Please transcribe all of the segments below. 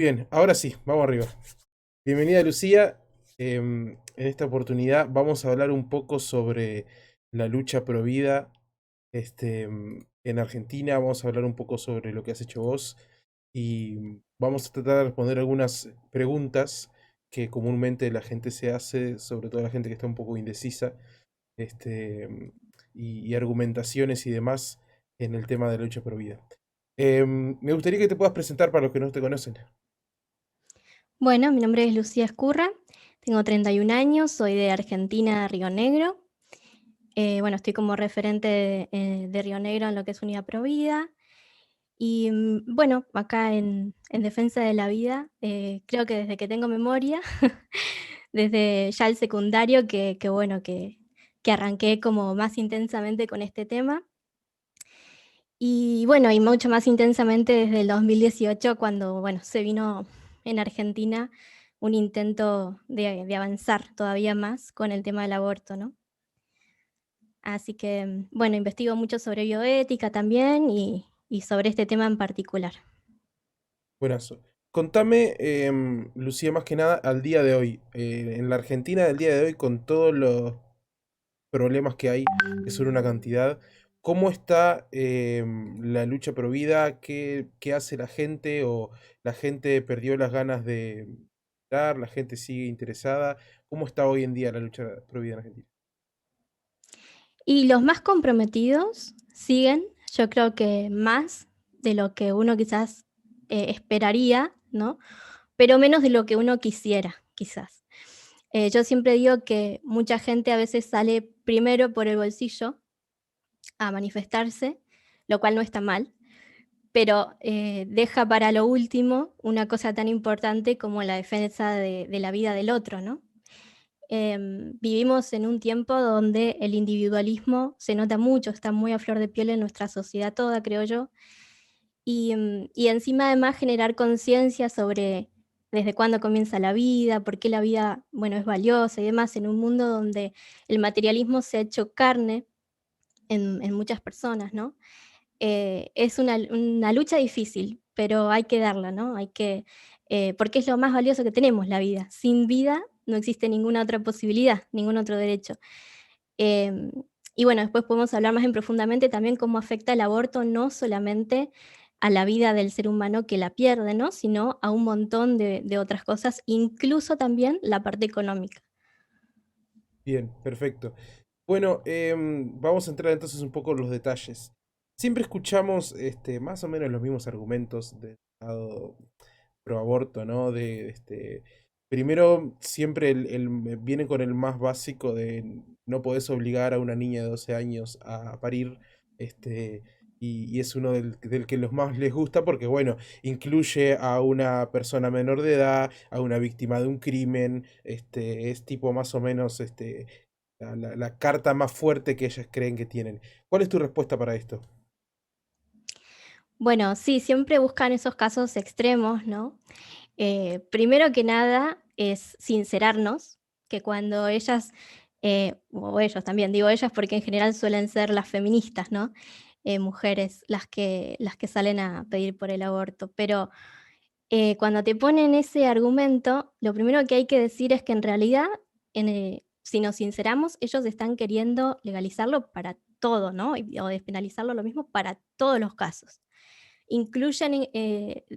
Bien, ahora sí, vamos arriba. Bienvenida Lucía. En esta oportunidad vamos a hablar un poco sobre la lucha pro vida en Argentina. Vamos a hablar un poco sobre lo que has hecho vos y vamos a tratar de responder algunas preguntas que comúnmente la gente se hace, sobre todo la gente que está un poco indecisa, este, mm, y argumentaciones y demás en el tema de la lucha pro vida. Me gustaría que te puedas presentar para los que no te conocen. Bueno, mi nombre es Lucía Escurra, tengo 31 años, soy de Argentina, Río Negro. Bueno, estoy como referente de Río Negro en lo que es Unidad Provida. Y bueno, acá en defensa de la vida, creo que desde que tengo memoria, desde ya el secundario, bueno, que arranqué como más intensamente con este tema. Y bueno, y mucho más intensamente desde el 2018, cuando, bueno, se vino en Argentina un intento de avanzar todavía más con el tema del aborto, ¿no? Así que, bueno, investigo mucho sobre bioética también y sobre este tema en particular. Buenazo. Contame, Lucía, más que nada, al día de hoy, en la Argentina del día de hoy, con todos los problemas que hay, que son una cantidad, ¿cómo está la lucha pro vida? ¿Qué hace la gente? ¿O la gente perdió las ganas de dar? ¿La gente sigue interesada? ¿Cómo está hoy en día la lucha pro vida en Argentina? Y los más comprometidos siguen, yo creo que más de lo que uno quizás esperaría, ¿no? Pero menos de lo que uno quisiera, quizás. Yo siempre digo que mucha gente a veces sale primero por el bolsillo a manifestarse, lo cual no está mal, pero deja para lo último una cosa tan importante como la defensa de la vida del otro, ¿no? Vivimos en un tiempo donde el individualismo se nota mucho, está muy a flor de piel en nuestra sociedad toda, creo yo, y encima además generar conciencia sobre desde cuándo comienza la vida, por qué la vida, bueno, es valiosa y demás, en un mundo donde el materialismo se ha hecho carne en muchas personas, ¿no? Es una lucha difícil, pero hay que darla, ¿no? Porque es lo más valioso que tenemos, la vida. Sin vida no existe ninguna otra posibilidad, ningún otro derecho. Em, y bueno, después podemos hablar más en profundamente también cómo afecta el aborto, no solamente a la vida del ser humano que la pierde, ¿no? Sino a un montón de otras cosas, incluso también la parte económica. Bien, perfecto. Bueno, vamos a entrar entonces un poco en los detalles. Siempre escuchamos más o menos los mismos argumentos del lado pro aborto, ¿no? Primero, siempre viene con el más básico de no podés obligar a una niña de 12 años a parir, este, y es uno del que los más les gusta porque, bueno, incluye a una persona menor de edad, a una víctima de un crimen, es tipo más o menos la carta más fuerte que ellas creen que tienen. ¿Cuál es tu respuesta para esto? Bueno, sí, siempre buscan esos casos extremos, ¿no? Primero que nada es sincerarnos, que cuando ellas, o ellos también, digo ellas porque en general suelen ser las feministas, ¿no? Mujeres las que salen a pedir por el aborto. Pero cuando te ponen ese argumento, lo primero que hay que decir es que en realidad, si nos sinceramos, ellos están queriendo legalizarlo para todo, ¿no? O despenalizarlo lo mismo para todos los casos. Incluyen,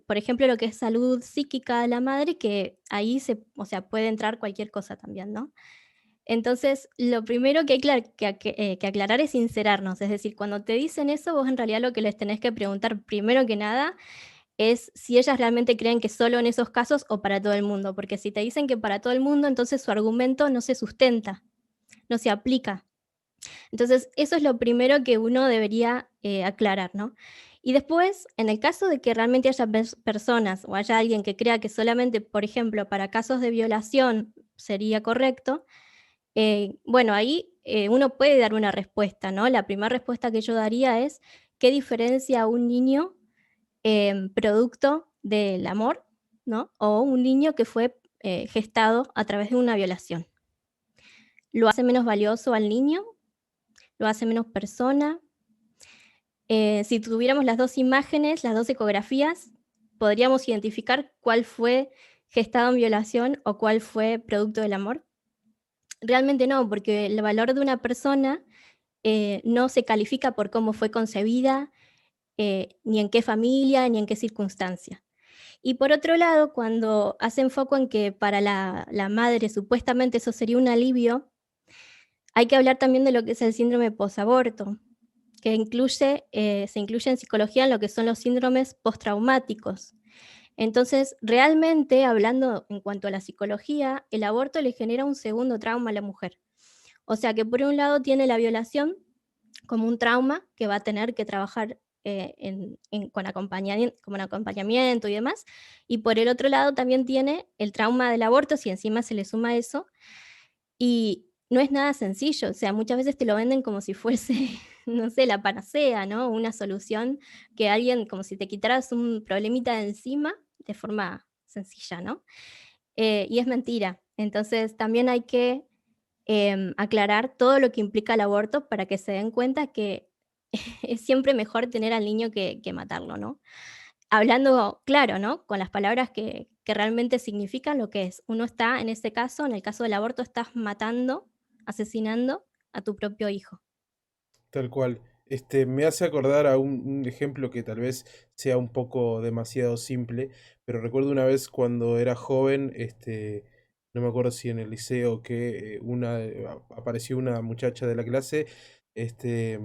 por ejemplo, lo que es salud psíquica de la madre, que ahí o sea, puede entrar cualquier cosa también, ¿no? Entonces, lo primero que hay que aclarar es sincerarnos, es decir, cuando te dicen eso, vos en realidad lo que les tenés que preguntar primero que nada es si ellas realmente creen que solo en esos casos o para todo el mundo, porque si te dicen que para todo el mundo, entonces su argumento no se sustenta, no se aplica. Entonces, eso es lo primero que uno debería aclarar, ¿no? Y después, en el caso de que realmente haya personas o haya alguien que crea que solamente, por ejemplo, para casos de violación sería correcto, bueno, ahí uno puede dar una respuesta, ¿no? La primera respuesta que yo daría es, ¿qué diferencia a un niño producto del amor, ¿no? O un niño que fue gestado a través de una violación? ¿Lo hace menos valioso al niño? ¿Lo hace menos persona? Si tuviéramos las 2 imágenes, las 2 ecografías, podríamos identificar cuál fue gestado en violación o cuál fue producto del amor. Realmente no, porque el valor de una persona no se califica por cómo fue concebida, ni en qué familia, ni en qué circunstancia. Y por otro lado, cuando hacen foco en que para la madre supuestamente eso sería un alivio, hay que hablar también de lo que es el síndrome posaborto, que se incluye en psicología en lo que son los síndromes postraumáticos. Entonces, realmente, hablando en cuanto a la psicología, el aborto le genera un segundo trauma a la mujer. O sea que por un lado tiene la violación como un trauma que va a tener que trabajar con acompañamiento y demás, y por el otro lado también tiene el trauma del aborto, si encima se le suma eso, y no es nada sencillo, o sea, muchas veces te lo venden como si fuese, no sé, la panacea, ¿no? Una solución que alguien, como si te quitaras un problemita de encima de forma sencilla, ¿no? Y es mentira. Entonces, también hay que aclarar todo lo que implica el aborto para que se den cuenta que es siempre mejor tener al niño que matarlo, ¿no? Hablando claro, ¿no? Con las palabras que realmente significan lo que es. Uno está, en este caso, en el caso del aborto, estás matando, asesinando a tu propio hijo. Tal cual. Me hace acordar a un ejemplo que tal vez sea un poco demasiado simple, pero recuerdo una vez cuando era joven, no me acuerdo si en el liceo que apareció una muchacha de la clase, este,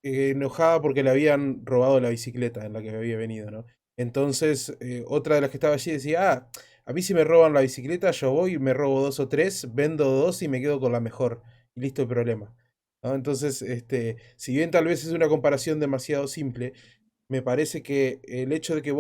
enojada porque le habían robado la bicicleta en la que había venido, ¿no? Entonces, otra de las que estaba allí decía, a mí si me roban la bicicleta, yo voy y me robo dos o tres, vendo dos y me quedo con la mejor. Y listo el problema. ¿No? Entonces, si bien tal vez es una comparación demasiado simple, me parece que el hecho de que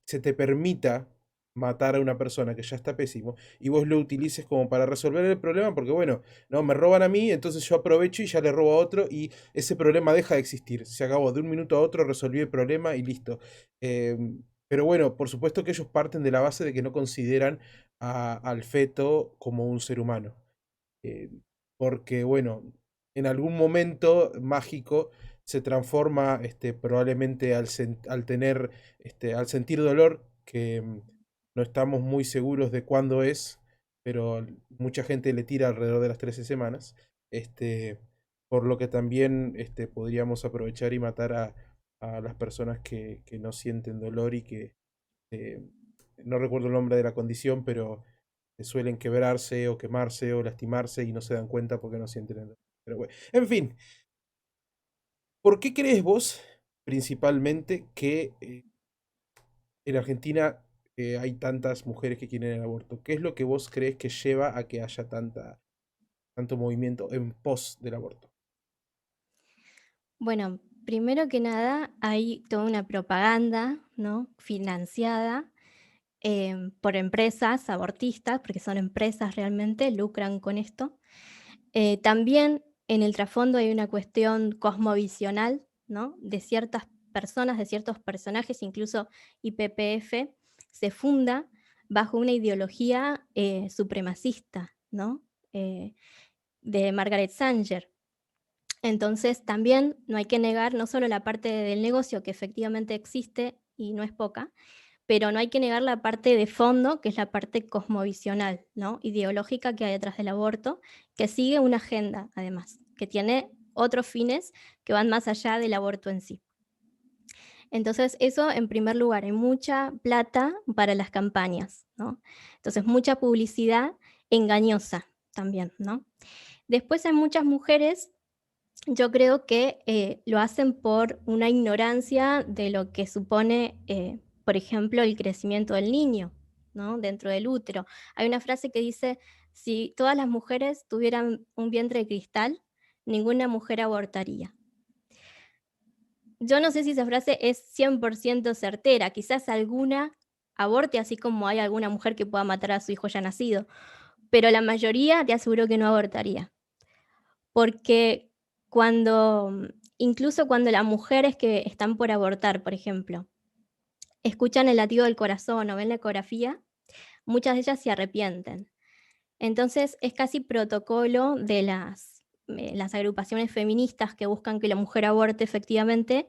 se te permita matar a una persona que ya está pésimo y vos lo utilices como para resolver el problema, porque bueno, no, me roban a mí, entonces yo aprovecho y ya le robo a otro y ese problema deja de existir. Se acabó, de un minuto a otro resolví el problema y listo. Pero bueno, por supuesto que ellos parten de la base de que no consideran al feto como un ser humano. Eh, Porque, bueno, en algún momento mágico se transforma, probablemente al sentir dolor, que no estamos muy seguros de cuándo es, pero mucha gente le tira alrededor de las 13 semanas, este, por lo que también podríamos aprovechar y matar a las personas que no sienten dolor y que, eh, no recuerdo el nombre de la condición, pero suelen quebrarse o quemarse o lastimarse y no se dan cuenta porque no sienten el dolor. Pero bueno, en fin, ¿por qué crees vos principalmente que en Argentina hay tantas mujeres que quieren el aborto? ¿Qué es lo que vos crees que lleva a que haya tanto movimiento en pos del aborto? Bueno, primero que nada, hay toda una propaganda, ¿no? Financiada por empresas abortistas, porque son empresas realmente, lucran con esto. También en el trasfondo hay una cuestión cosmovisional, ¿no? De ciertas personas, de ciertos personajes, incluso IPPF se funda bajo una ideología supremacista, ¿no? Eh, de Margaret Sanger. Entonces, también no hay que negar no solo la parte del negocio, que efectivamente existe y no es poca, pero no hay que negar la parte de fondo, que es la parte cosmovisional, ¿no? Ideológica que hay detrás del aborto, que sigue una agenda, además, que tiene otros fines que van más allá del aborto en sí. Entonces, eso en primer lugar, hay mucha plata para las campañas, ¿no? Entonces, mucha publicidad engañosa también, ¿no? Después hay muchas mujeres, yo creo que lo hacen por una ignorancia de lo que supone, por ejemplo, el crecimiento del niño, ¿no? Dentro del útero. Hay una frase que dice, si todas las mujeres tuvieran un vientre de cristal, ninguna mujer abortaría. Yo no sé si esa frase es 100% certera, quizás alguna aborte, así como hay alguna mujer que pueda matar a su hijo ya nacido, pero la mayoría te aseguro que no abortaría. Porque cuando, incluso cuando las mujeres que están por abortar, por ejemplo, escuchan el latido del corazón o ven la ecografía, muchas de ellas se arrepienten. Entonces, es casi protocolo de las agrupaciones feministas que buscan que la mujer aborte efectivamente,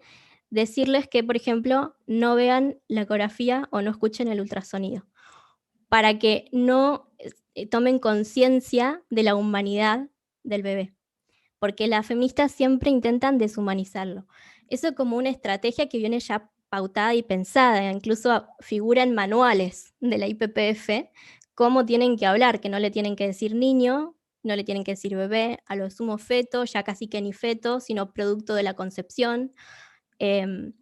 decirles que, por ejemplo, no vean la ecografía o no escuchen el ultrasonido, para que no tomen conciencia de la humanidad del bebé, porque las feministas siempre intentan deshumanizarlo. Eso como una estrategia que viene ya pautada y pensada, incluso figura en manuales de la IPPF, cómo tienen que hablar, que no le tienen que decir niño, no le tienen que decir bebé, a lo sumo feto, ya casi que ni feto, sino producto de la concepción. Em,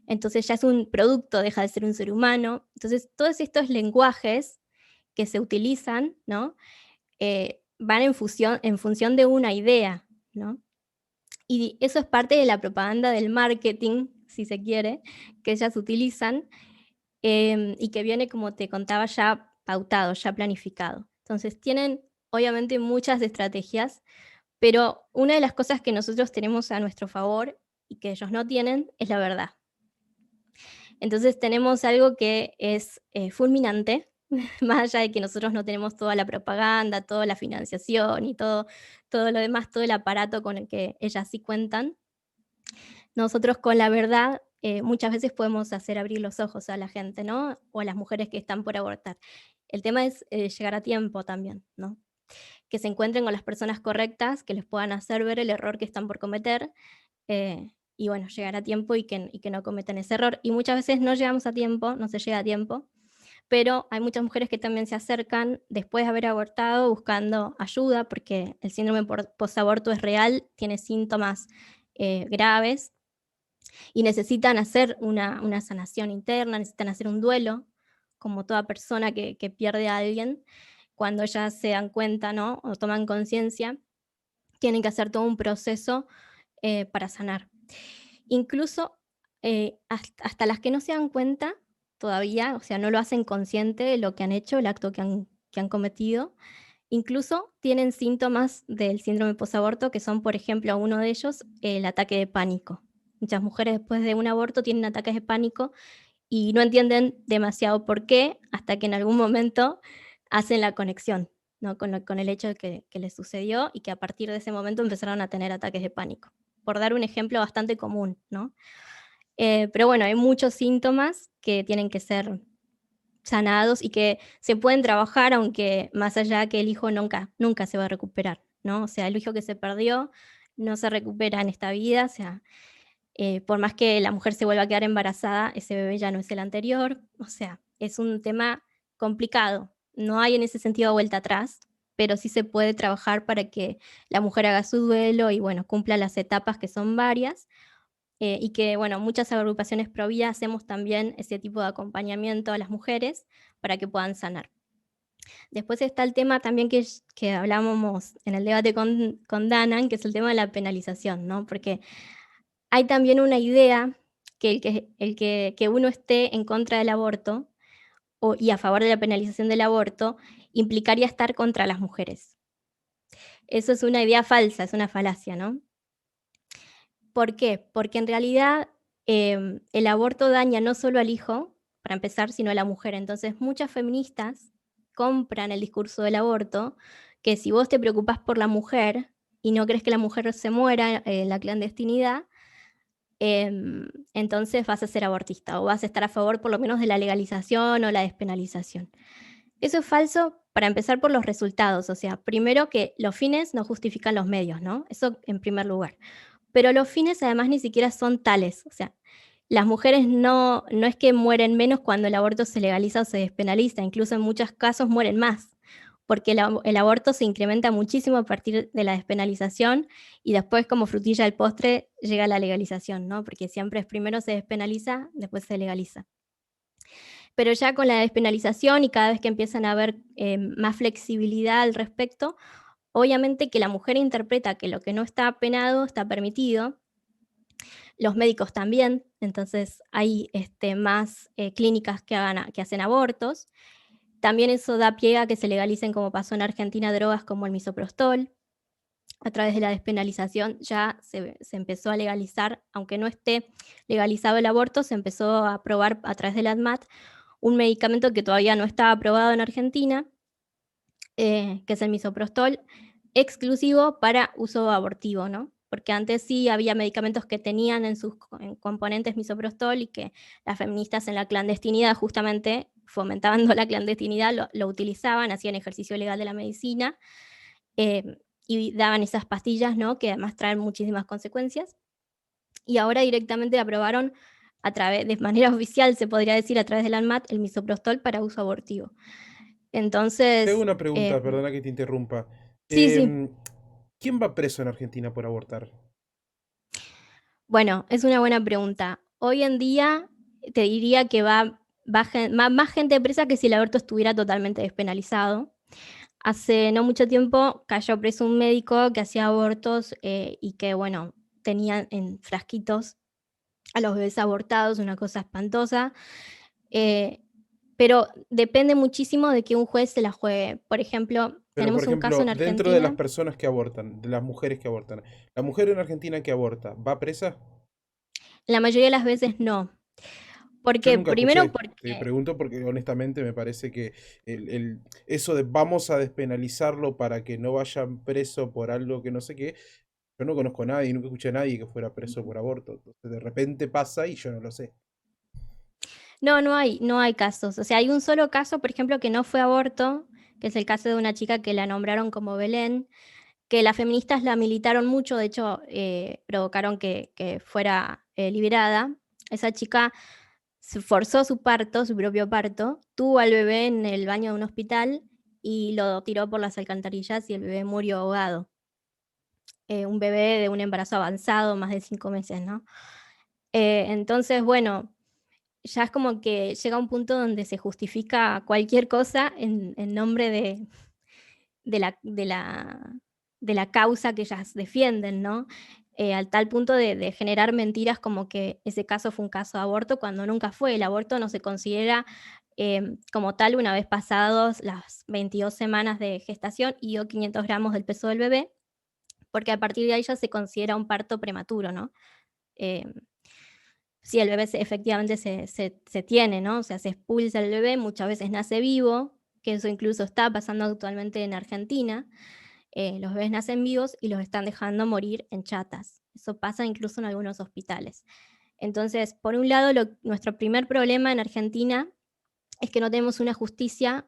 entonces ya es un producto, deja de ser un ser humano. Entonces todos estos lenguajes que se utilizan, ¿no? Van en función de una idea, ¿no? Y eso es parte de la propaganda del marketing, si se quiere, que ellas utilizan, y que viene, como te contaba, ya pautado, ya planificado. Entonces tienen obviamente muchas estrategias, pero una de las cosas que nosotros tenemos a nuestro favor y que ellos no tienen es la verdad. Entonces tenemos algo que es fulminante, más allá de que nosotros no tenemos toda la propaganda, toda la financiación y todo lo demás, todo el aparato con el que ellas sí cuentan. Nosotros con la verdad muchas veces podemos hacer abrir los ojos a la gente, ¿no? O a las mujeres que están por abortar. El tema es llegar a tiempo también, ¿no? Que se encuentren con las personas correctas, que les puedan hacer ver el error que están por cometer, y bueno, llegar a tiempo y que no cometan ese error. Y muchas veces no llegamos a tiempo, no se llega a tiempo, pero hay muchas mujeres que también se acercan después de haber abortado buscando ayuda, porque el síndrome posaborto es real, tiene síntomas graves y necesitan hacer una sanación interna, necesitan hacer un duelo, como toda persona que pierde a alguien. Cuando ellas se dan cuenta, ¿no? O toman conciencia, tienen que hacer todo un proceso para sanar. Incluso hasta las que no se dan cuenta todavía, o sea, no lo hacen consciente de lo que han hecho, el acto que han cometido, incluso tienen síntomas del síndrome posaborto, que son, por ejemplo, uno de ellos, el ataque de pánico. Muchas mujeres después de un aborto tienen ataques de pánico y no entienden demasiado por qué, hasta que en algún momento hacen la conexión, ¿no? Con el hecho de que les sucedió y que a partir de ese momento empezaron a tener ataques de pánico. Por dar un ejemplo bastante común, ¿no? Pero bueno, hay muchos síntomas que tienen que ser sanados y que se pueden trabajar, aunque más allá que el hijo nunca se va a recuperar, ¿no? O sea, el hijo que se perdió no se recupera en esta vida, o sea, por más que la mujer se vuelva a quedar embarazada, ese bebé ya no es el anterior, o sea, es un tema complicado. No hay en ese sentido vuelta atrás, pero sí se puede trabajar para que la mujer haga su duelo y bueno, cumpla las etapas que son varias, y que, bueno, muchas agrupaciones pro vida hacemos también ese tipo de acompañamiento a las mujeres para que puedan sanar. Después está el tema también que hablábamos en el debate con Danan, que es el tema de la penalización, ¿no? Porque hay también una idea que uno esté en contra del aborto y a favor de la penalización del aborto implicaría estar contra las mujeres. Eso es una idea falsa, es una falacia, ¿no? ¿Por qué? Porque en realidad el aborto daña no solo al hijo, para empezar, sino a la mujer. Entonces, muchas feministas compran el discurso del aborto, que si vos te preocupás por la mujer y no crees que la mujer se muera en la clandestinidad, entonces vas a ser abortista o vas a estar a favor por lo menos de la legalización o la despenalización. Eso es falso para empezar por los resultados, o sea, primero que los fines no justifican los medios, ¿no? Eso en primer lugar. Pero los fines además ni siquiera son tales, o sea, las mujeres no es que mueren menos cuando el aborto se legaliza o se despenaliza, incluso en muchos casos mueren más, porque el aborto se incrementa muchísimo a partir de la despenalización y después como frutilla del postre llega la legalización, ¿no? Porque siempre es primero se despenaliza, después se legaliza. Pero ya con la despenalización y cada vez que empiezan a haber más flexibilidad al respecto, obviamente que la mujer interpreta que lo que no está penado está permitido, los médicos también, entonces hay más clínicas que hacen abortos. También eso da pie a que se legalicen, como pasó en Argentina, drogas como el misoprostol. A través de la despenalización ya se empezó a legalizar, aunque no esté legalizado el aborto, se empezó a aprobar a través del ADMAT un medicamento que todavía no estaba aprobado en Argentina, que es el misoprostol, exclusivo para uso abortivo, ¿no? porque antes sí había medicamentos que tenían en sus componentes misoprostol y que las feministas en la clandestinidad, justamente fomentando la clandestinidad, lo utilizaban, hacían ejercicio legal de la medicina, y daban esas pastillas, ¿no? Que además traen muchísimas consecuencias. Y ahora directamente aprobaron de manera oficial, se podría decir, a través del ANMAT, el misoprostol para uso abortivo. Te hago Entonces, una pregunta, perdona que te interrumpa. sí, sí. Em, ¿Quién va preso en Argentina por abortar? Bueno, es una buena pregunta. Hoy en día te diría que más gente presa que si el aborto estuviera totalmente despenalizado. Hace no mucho tiempo cayó preso un médico que hacía abortos y que, bueno, tenían en frasquitos a los bebés abortados, una cosa espantosa. Eh, pero depende muchísimo de que un juez se la juegue. Por ejemplo, Pero, por tenemos un caso ejemplo, en dentro de las Argentina. personas que abortan, de las mujeres que abortan, ¿la mujer en Argentina que aborta va presa? La mayoría de las veces no. ¿Por Yo qué? nunca Primero escuché. Te porque pregunto porque honestamente me parece que eso de vamos a despenalizarlo para que no vayan preso por algo que no sé qué, yo no conozco a nadie, nunca escuché a nadie que fuera preso por aborto. Entonces de repente pasa y yo no lo sé. no hay casos. O sea, hay un solo caso, por ejemplo, que no fue aborto, que es el caso de una chica que la nombraron como Belén, que las feministas la militaron mucho, de hecho, provocaron que fuera liberada. Esa chica forzó su parto, su propio parto, tuvo al bebé en el baño de un hospital y lo tiró por las alcantarillas y el bebé murió ahogado. Un bebé de un embarazo avanzado, más de 5 meses, ¿no? Entonces, bueno, ya es como que llega un punto donde se justifica cualquier cosa en nombre de la, de la, de la causa que ellas defienden, ¿no? Al tal punto de generar mentiras como que ese caso fue un caso de aborto cuando nunca fue. El aborto no se considera como tal una vez pasados las 22 semanas de gestación y o 500 gramos del peso del bebé, porque a partir de ahí ya se considera un parto prematuro, ¿no? Eh, si el bebé efectivamente se tiene, ¿no? O sea, se expulsa el bebé, muchas veces nace vivo, que eso incluso está pasando actualmente en Argentina. Los bebés nacen vivos y los están dejando morir en chatas. Eso pasa incluso en algunos hospitales. Entonces, por un lado, nuestro primer problema en Argentina es que no tenemos una justicia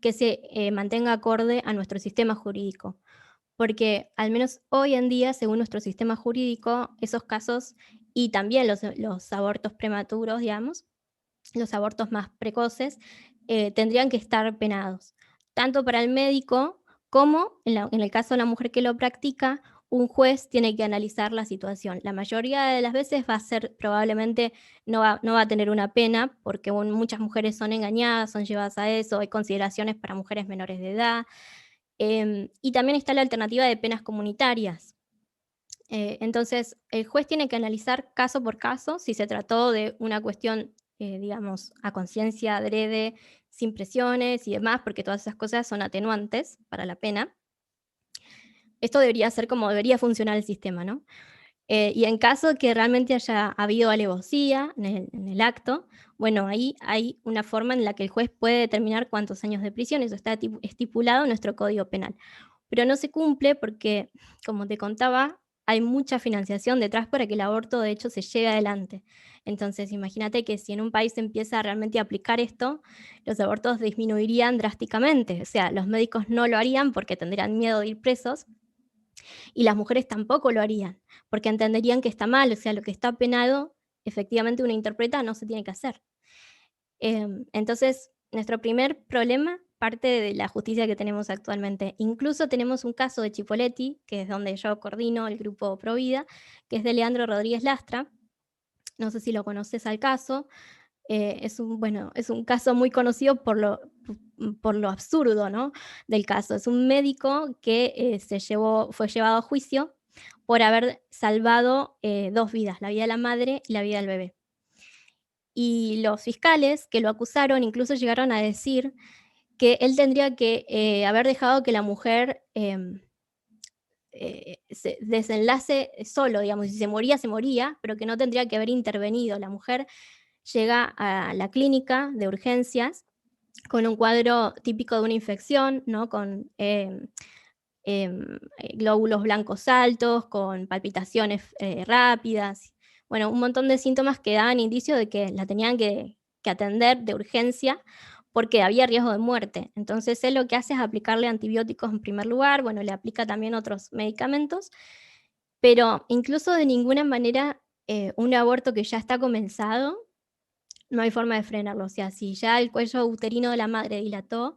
que se mantenga acorde a nuestro sistema jurídico. Porque al menos hoy en día, según nuestro sistema jurídico, esos casos y también los abortos prematuros, digamos, los abortos más precoces, tendrían que estar penados, tanto para el médico como, en el caso de la mujer que lo practica, un juez tiene que analizar la situación. La mayoría de las veces va a ser, probablemente no va a tener una pena, porque muchas mujeres son engañadas, son llevadas a eso, hay consideraciones para mujeres menores de edad, y también está la alternativa de penas comunitarias. Entonces, el juez tiene que analizar caso por caso si se trató de una cuestión, digamos, a conciencia, adrede, sin presiones y demás, porque todas esas cosas son atenuantes para la pena. Esto debería ser como debería funcionar el sistema, ¿no? Y en caso que realmente haya habido alevosía en el acto, bueno, ahí hay una forma en la que el juez puede determinar cuántos años de prisión, eso está estipulado en nuestro Código Penal. Pero no se cumple porque, como te contaba, hay mucha financiación detrás para que el aborto de hecho se lleve adelante. Entonces, imagínate que si en un país se empieza realmente a aplicar esto, los abortos disminuirían drásticamente. O sea, los médicos no lo harían porque tendrían miedo de ir presos y las mujeres tampoco lo harían, porque entenderían que está mal, o sea, lo que está penado, efectivamente uno interpreta, no se tiene que hacer. Entonces, nuestro primer problema parte de la justicia que tenemos actualmente. Incluso tenemos un caso de Chipoleti, que es donde yo coordino el grupo Provida, que es de Leandro Rodríguez Lastra. No sé si lo conoces al caso. Es un caso muy conocido por lo absurdo, ¿no? Del caso. Es un médico que fue llevado a juicio por haber salvado 2 vidas, la vida de la madre y la vida del bebé. Y los fiscales que lo acusaron incluso llegaron a decir que él tendría que haber dejado que la mujer se desenlace solo, digamos, si se moría, pero que no tendría que haber intervenido. La mujer llega a la clínica de urgencias con un cuadro típico de una infección, ¿no? Con glóbulos blancos altos, con palpitaciones rápidas, bueno, un montón de síntomas que daban indicio de que la tenían que atender de urgencia porque había riesgo de muerte. Entonces él lo que hace es aplicarle antibióticos en primer lugar, bueno, le aplica también otros medicamentos, pero incluso de ninguna manera un aborto que ya está comenzado, no hay forma de frenarlo. O sea, si ya el cuello uterino de la madre dilató,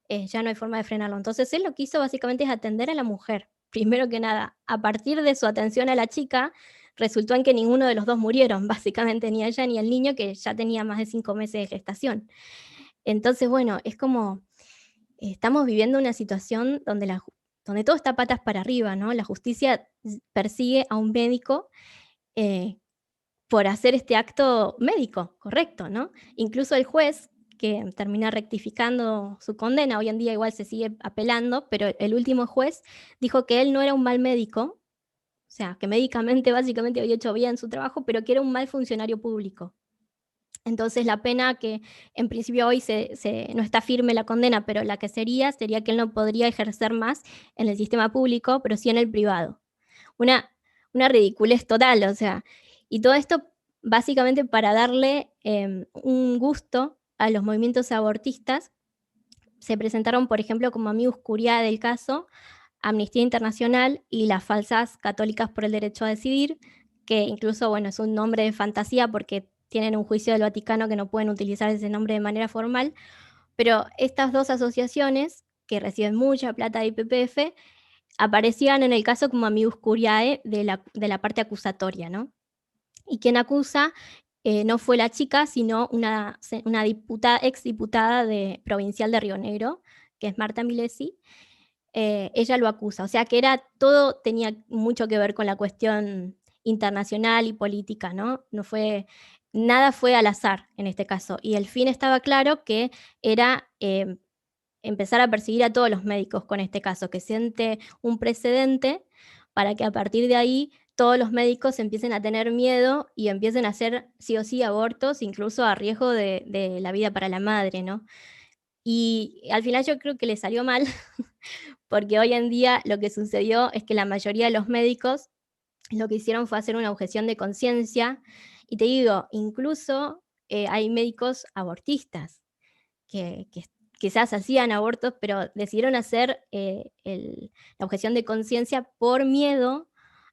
ya no hay forma de frenarlo. Entonces él lo que hizo básicamente es atender a la mujer, primero que nada. A partir de su atención a la chica, resultó en que ninguno de los dos murieron, básicamente, ni ella ni el niño, que ya tenía más de 5 meses de gestación. Entonces, bueno, es como, estamos viviendo una situación donde, donde todo está patas para arriba, ¿no? La justicia persigue a un médico eh, por hacer este acto médico, correcto, ¿no? Incluso el juez, que termina rectificando su condena, hoy en día igual se sigue apelando, pero el último juez dijo que él no era un mal médico, o sea, que médicamente básicamente había hecho bien su trabajo, pero que era un mal funcionario público. Entonces la pena que en principio hoy no está firme la condena, pero la que sería que él no podría ejercer más en el sistema público, pero sí en el privado. Una, una ridiculez total, o sea, y todo esto básicamente para darle un gusto a los movimientos abortistas. Se presentaron, por ejemplo, como amigos curiae del caso, Amnistía Internacional y las falsas católicas por el derecho a decidir, que incluso, bueno, es un nombre de fantasía porque tienen un juicio del Vaticano que no pueden utilizar ese nombre de manera formal, pero estas dos asociaciones, que reciben mucha plata de IPPF, aparecían en el caso como amigos curiae de la parte acusatoria, ¿no? Y quien acusa no fue la chica, sino una diputada, exdiputada provincial de Río Negro, que es Marta Milesi. Ella lo acusa, o sea que todo tenía mucho que ver con la cuestión internacional y política, ¿no? Nada fue al azar en este caso. Y el fin estaba claro que era empezar a perseguir a todos los médicos con este caso, que siente un precedente para que a partir de ahí todos los médicos empiecen a tener miedo y empiecen a hacer sí o sí abortos, incluso a riesgo de la vida para la madre, ¿no? Y al final yo creo que le salió mal, porque hoy en día lo que sucedió es que la mayoría de los médicos lo que hicieron fue hacer una objeción de conciencia, y te digo, incluso hay médicos abortistas que quizás hacían abortos, pero decidieron hacer la objeción de conciencia por miedo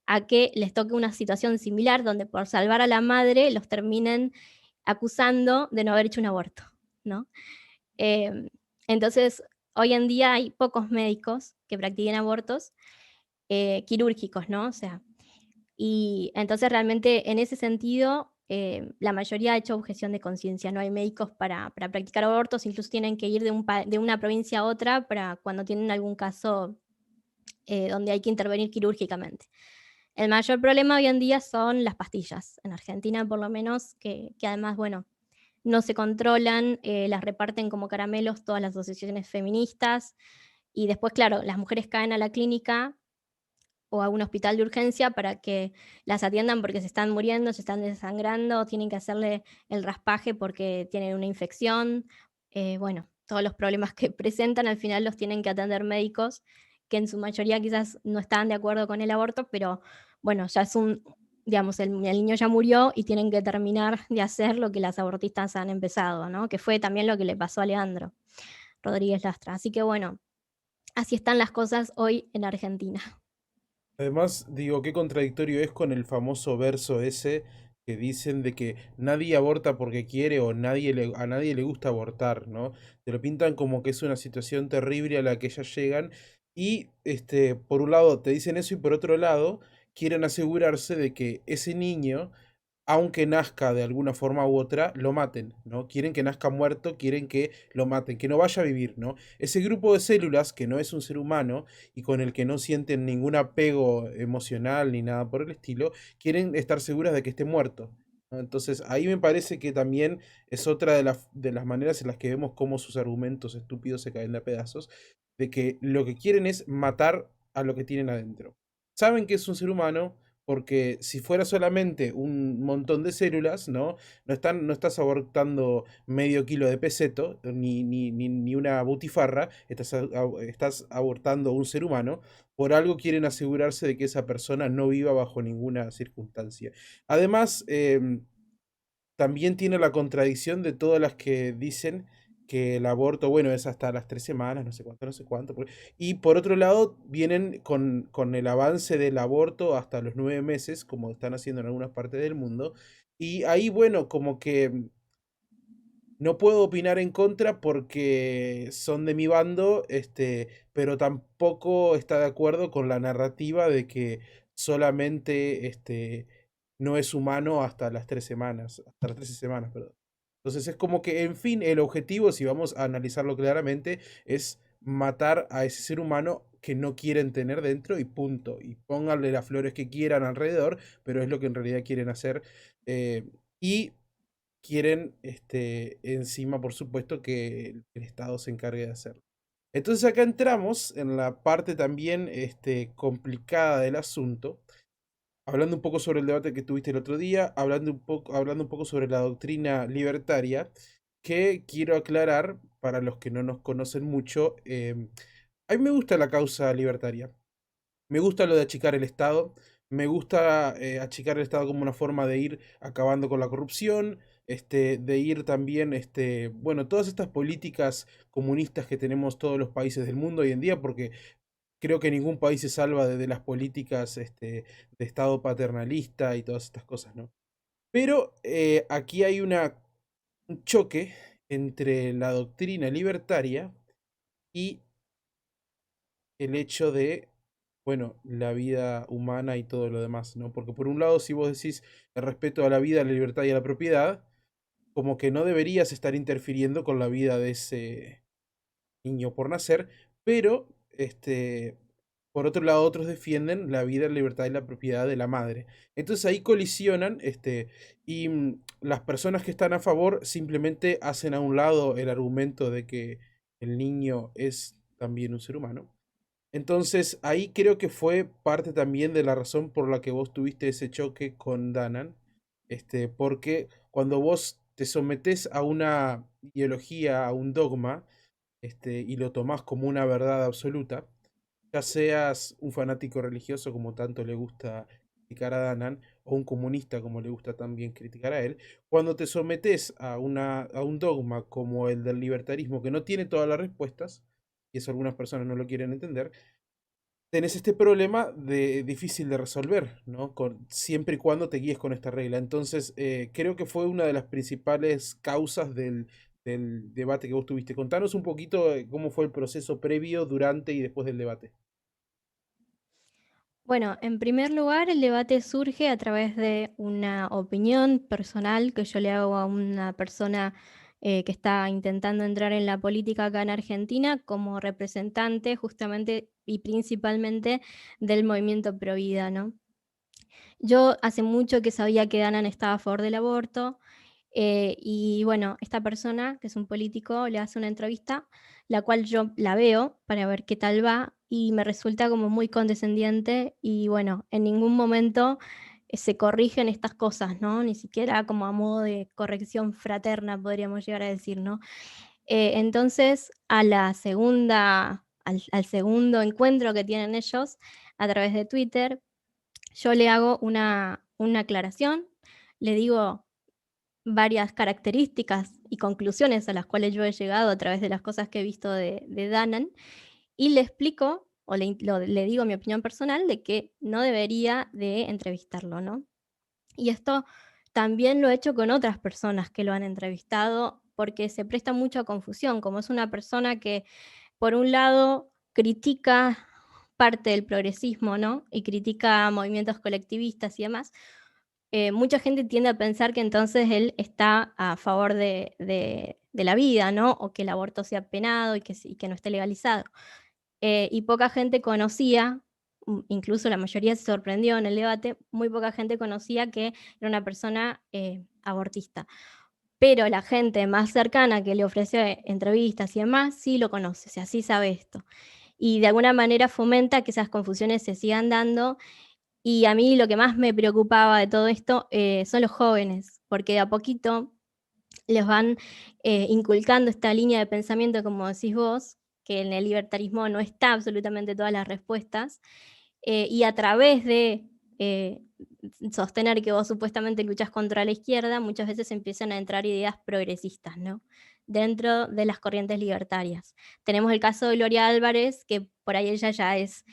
a que les toque una situación similar donde por salvar a la madre los terminen acusando de no haber hecho un aborto, ¿no? Em, entonces, hoy en día hay pocos médicos que practiquen abortos quirúrgicos, ¿no? O sea, y entonces realmente en ese sentido, la mayoría ha hecho objeción de conciencia. No hay médicos para practicar abortos, incluso tienen que ir de una provincia a otra para cuando tienen algún caso donde hay que intervenir quirúrgicamente. El mayor problema hoy en día son las pastillas, en Argentina por lo menos, que además, bueno, no se controlan, las reparten como caramelos todas las asociaciones feministas, y después, claro, las mujeres caen a la clínica o a un hospital de urgencia para que las atiendan porque se están muriendo, se están desangrando, tienen que hacerle el raspaje porque tienen una infección. Bueno, todos los problemas que presentan al final los tienen que atender médicos que en su mayoría quizás no están de acuerdo con el aborto, pero bueno, ya es digamos, el niño ya murió y tienen que terminar de hacer lo que las abortistas han empezado, ¿no? Que fue también lo que le pasó a Leandro Rodríguez Lastra. Así que bueno, así están las cosas hoy en Argentina. Además, digo, qué contradictorio es con el famoso verso ese que dicen de que nadie aborta porque quiere o a nadie le gusta abortar, ¿no? Te lo pintan como que es una situación terrible a la que ellas llegan y, por un lado te dicen eso y por otro lado quieren asegurarse de que ese niño aunque nazca de alguna forma u otra, lo maten, ¿no? Quieren que nazca muerto, quieren que lo maten, que no vaya a vivir, ¿no? Ese grupo de células que no es un ser humano y con el que no sienten ningún apego emocional ni nada por el estilo, quieren estar seguras de que esté muerto, ¿no? Entonces ahí me parece que también es otra de las maneras en las que vemos cómo sus argumentos estúpidos se caen a pedazos, de que lo que quieren es matar a lo que tienen adentro. Saben que es un ser humano, porque si fuera solamente un montón de células, ¿no? No estás abortando medio kilo de peseto, ni una butifarra, estás abortando un ser humano. Por algo quieren asegurarse de que esa persona no viva bajo ninguna circunstancia. Además, también tiene la contradicción de todas las que dicen que el aborto, bueno, es hasta las 3 semanas, no sé cuánto, no sé cuánto. Y por otro lado, vienen con el avance del aborto hasta los 9 meses, como están haciendo en algunas partes del mundo. Y ahí, bueno, como que no puedo opinar en contra porque son de mi bando, pero tampoco está de acuerdo con la narrativa de que solamente no es humano hasta las 3 semanas, hasta las 13 semanas, perdón. Entonces es como que, en fin, el objetivo, si vamos a analizarlo claramente, es matar a ese ser humano que no quieren tener dentro y punto. Y pónganle las flores que quieran alrededor, pero es lo que en realidad quieren hacer. Y quieren encima, por supuesto, que el Estado se encargue de hacerlo. Entonces acá entramos en la parte también complicada del asunto, hablando un poco sobre el debate que tuviste el otro día, hablando un poco sobre la doctrina libertaria, que quiero aclarar para los que no nos conocen mucho. A mí me gusta la causa libertaria. Me gusta lo de achicar el Estado. Me gusta achicar el Estado como una forma de ir acabando con la corrupción, de ir también, bueno, todas estas políticas comunistas que tenemos todos los países del mundo hoy en día, porque creo que ningún país se salva de las políticas de Estado paternalista y todas estas cosas, ¿no? Pero aquí hay un choque entre la doctrina libertaria y el hecho de, bueno, la vida humana y todo lo demás, ¿no? Porque por un lado, si vos decís el respeto a la vida, a la libertad y a la propiedad, como que no deberías estar interfiriendo con la vida de ese niño por nacer, pero, por otro lado, otros defienden la vida, la libertad y la propiedad de la madre. Entonces ahí colisionan, y las personas que están a favor simplemente hacen a un lado el argumento de que el niño es también un ser humano. Entonces, ahí creo que fue parte también de la razón por la que vos tuviste ese choque con Danan, porque cuando vos te sometés a una ideología, a un dogma, y lo tomás como una verdad absoluta, ya seas un fanático religioso como tanto le gusta criticar a Danan, o un comunista como le gusta también criticar a él, cuando te sometes a un dogma como el del libertarismo, que no tiene todas las respuestas, y eso algunas personas no lo quieren entender, tenés este problema de difícil de resolver, ¿no? Siempre y cuando te guíes con esta regla. Entonces, creo que fue una de las principales causas del debate que vos tuviste. Contanos un poquito cómo fue el proceso previo, durante y después del debate. Bueno, en primer lugar, el debate surge a través de una opinión personal que yo le hago a una persona que está intentando entrar en la política acá en Argentina como representante justamente y principalmente del movimiento Pro Vida, ¿no? Yo hace mucho que sabía que Danan estaba a favor del aborto, y bueno, esta persona, que es un político, le hace una entrevista, la cual yo la veo para ver qué tal va, y me resulta como muy condescendiente y bueno, en ningún momento se corrigen estas cosas, ¿no? Ni siquiera como a modo de corrección fraterna, podríamos llegar a decir, ¿no? Entonces, al segundo encuentro que tienen ellos a través de Twitter, yo le hago una aclaración, le digo varias características y conclusiones a las cuales yo he llegado a través de las cosas que he visto de Danan, y le explico o le digo mi opinión personal de que no debería de entrevistarlo, ¿no? Y esto también lo he hecho con otras personas que lo han entrevistado, porque se presta mucha confusión, como es una persona que, por un lado, critica parte del progresismo, ¿no? Y critica movimientos colectivistas y demás, mucha gente tiende a pensar que entonces él está a favor de la vida, ¿no? O que el aborto sea penado y que no esté legalizado. Y poca gente conocía, incluso la mayoría se sorprendió en el debate, muy poca gente conocía que era una persona abortista. Pero la gente más cercana que le ofrece entrevistas y demás, sí lo conoce, o sea, sí sabe esto. Y de alguna manera fomenta que esas confusiones se sigan dando Y a mí lo que más me preocupaba de todo esto son los jóvenes, porque de a poquito les van inculcando esta línea de pensamiento, como decís vos, que en el libertarismo no está absolutamente todas las respuestas, y a través de eh, sostener que vos supuestamente luchas contra la izquierda, muchas veces empiezan a entrar ideas progresistas, ¿no? Dentro de las corrientes libertarias. Tenemos el caso de Gloria Álvarez, que por ahí ella ya es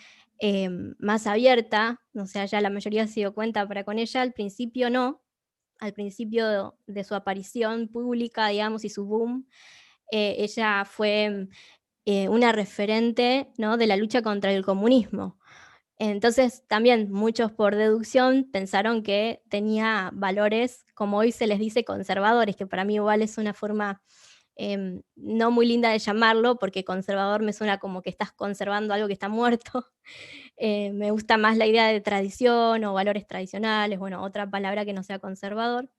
más abierta, o sea, ya la mayoría se dio cuenta para con ella, al principio no, al principio de su aparición pública, digamos, y su boom, ella fue una referente, ¿no?, de la lucha contra el comunismo. Entonces, también muchos por deducción pensaron que tenía valores, como hoy se les dice, conservadores, que para mí igual es una forma no muy linda de llamarlo, porque conservador me suena como que estás conservando algo que está muerto. Me gusta más la idea de tradición o valores tradicionales, bueno, otra palabra que no sea conservador.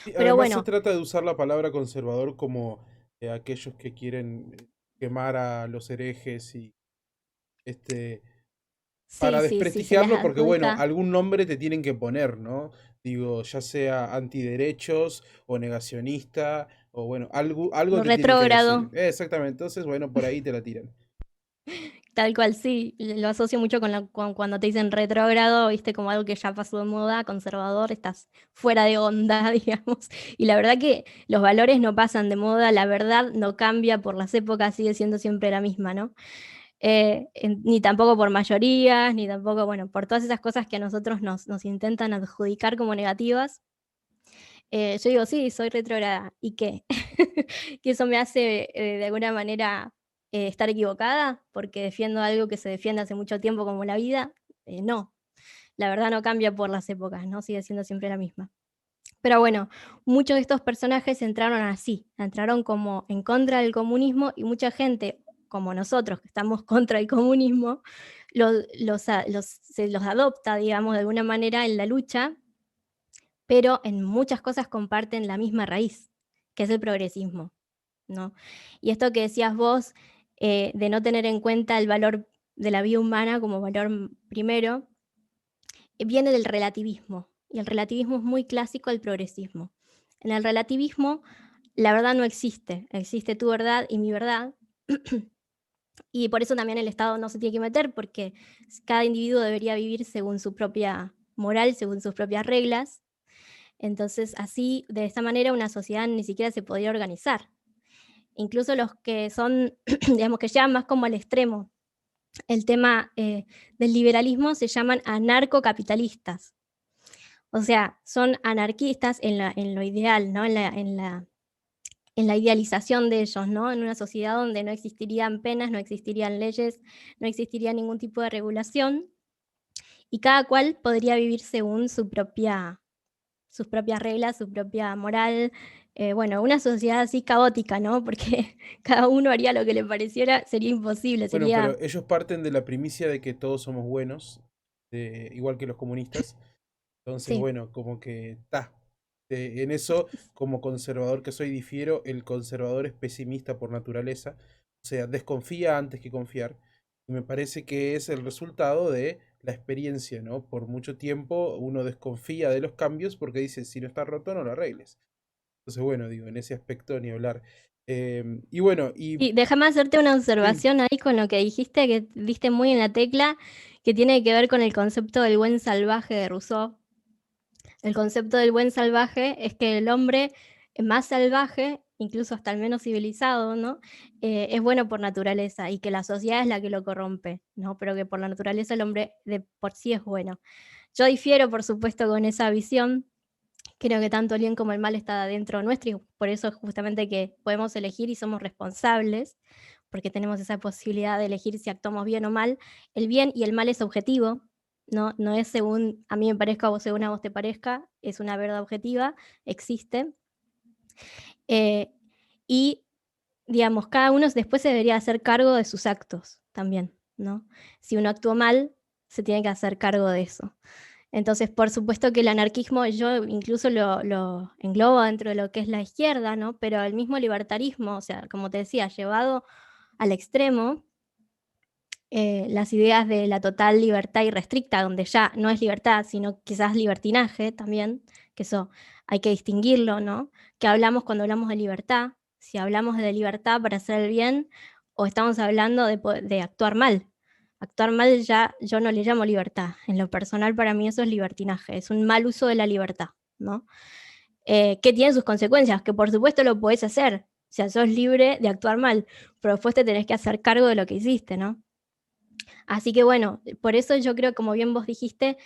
Y Pero además se bueno, trata de usar la palabra conservador como aquellos que quieren quemar a los herejes y este sí, para sí, sí, se les desprestigiarlo, porque bueno, adjudica. algún nombre te tienen que poner, ¿no? Digo, ya sea antiderechos o negacionista, o bueno, algo te tienen que Retrógrado, decir. Exactamente, entonces bueno, por ahí te la tiran. tal cual, sí, lo asocio mucho con cuando te dicen retrógrado, viste, como algo que ya pasó de moda, conservador, estás fuera de onda, digamos. Y la verdad que los valores no pasan de moda, la verdad no cambia por las épocas, sigue siendo siempre la misma, ¿no? Ni tampoco por mayorías, ni tampoco, bueno, por todas esas cosas que a nosotros nos intentan adjudicar como negativas. Yo digo, sí, soy retrógrada, ¿y qué? ¿Que eso me hace de alguna manera estar equivocada porque defiendo algo que se defiende hace mucho tiempo como la vida? No, la verdad no cambia por las épocas, ¿no? Sigue siendo siempre la misma. Pero bueno, muchos de estos personajes entraron así, entraron como en contra del comunismo y mucha gente, como nosotros que estamos contra el comunismo, se los adopta, digamos, de alguna manera en la lucha, pero en muchas cosas comparten la misma raíz, que es el progresismo, ¿no? Y esto que decías vos, de no tener en cuenta el valor de la vida humana como valor primero, viene del relativismo, y el relativismo es muy clásico al progresismo. En el relativismo, la verdad no existe, existe tu verdad y mi verdad, y por eso también el Estado no se tiene que meter, porque cada individuo debería vivir según su propia moral, según sus propias reglas. Entonces, así, de esta manera, una sociedad ni siquiera se podría organizar. Incluso los que son, digamos, que llevan más como al extremo el tema del liberalismo se llaman anarcocapitalistas. O sea, son anarquistas en lo ideal, ¿no? En la idealización de ellos, ¿no? En una sociedad donde no existirían penas, no existirían leyes, no existiría ningún tipo de regulación y cada cual podría vivir según sus propias reglas, su propia moral. Bueno, una sociedad así caótica, ¿no? Porque cada uno haría lo que le pareciera, sería imposible, Bueno, pero sería, ellos parten de la primicia de que todos somos buenos, igual que los comunistas. Entonces, sí, bueno, como que está. En eso, como conservador que soy, difiero. El conservador es pesimista por naturaleza. O sea, desconfía antes que confiar. Y me parece que es el resultado de la experiencia, ¿no? Por mucho tiempo uno desconfía de los cambios porque dice, si no está roto, no lo arregles. Entonces, bueno, digo, en ese aspecto ni hablar. Y bueno, y sí. Déjame hacerte una sí, observación ahí con lo que dijiste, que diste muy en la tecla, que tiene que ver con el concepto del buen salvaje de Rousseau. El concepto del buen salvaje es que el hombre más salvaje, incluso hasta el menos civilizado, ¿no? Es bueno por naturaleza y que la sociedad es la que lo corrompe, ¿no? Pero que por la naturaleza el hombre de por sí es bueno. Yo difiero, por supuesto, con esa visión. Creo que tanto el bien como el mal está dentro nuestro y por eso es justamente que podemos elegir y somos responsables, porque tenemos esa posibilidad de elegir si actuamos bien o mal. El bien y el mal es objetivo, no es según a mí me parezca o según a vos te parezca, es una verdad objetiva, existe. Eh, y, digamos, cada uno después se debería hacer cargo de sus actos también, ¿no? Si uno actuó mal, se tiene que hacer cargo de eso. Entonces, por supuesto que el anarquismo yo incluso lo englobo dentro de lo que es la izquierda, ¿no? Pero el mismo libertarismo, o sea, como te decía, llevado al extremo, las ideas de la total libertad irrestricta, donde ya no es libertad, sino quizás libertinaje también, que eso hay que distinguirlo, ¿no? Que hablamos cuando hablamos de libertad, si hablamos de libertad para hacer el bien o estamos hablando de actuar mal. Actuar mal ya yo no le llamo libertad. En lo personal para mí eso es libertinaje, es un mal uso de la libertad, ¿no? Que tiene sus consecuencias, que por supuesto lo podés hacer, o sea, sos libre de actuar mal, pero después te tenés que hacer cargo de lo que hiciste, ¿no? Así que bueno, por eso yo creo, como bien vos dijiste,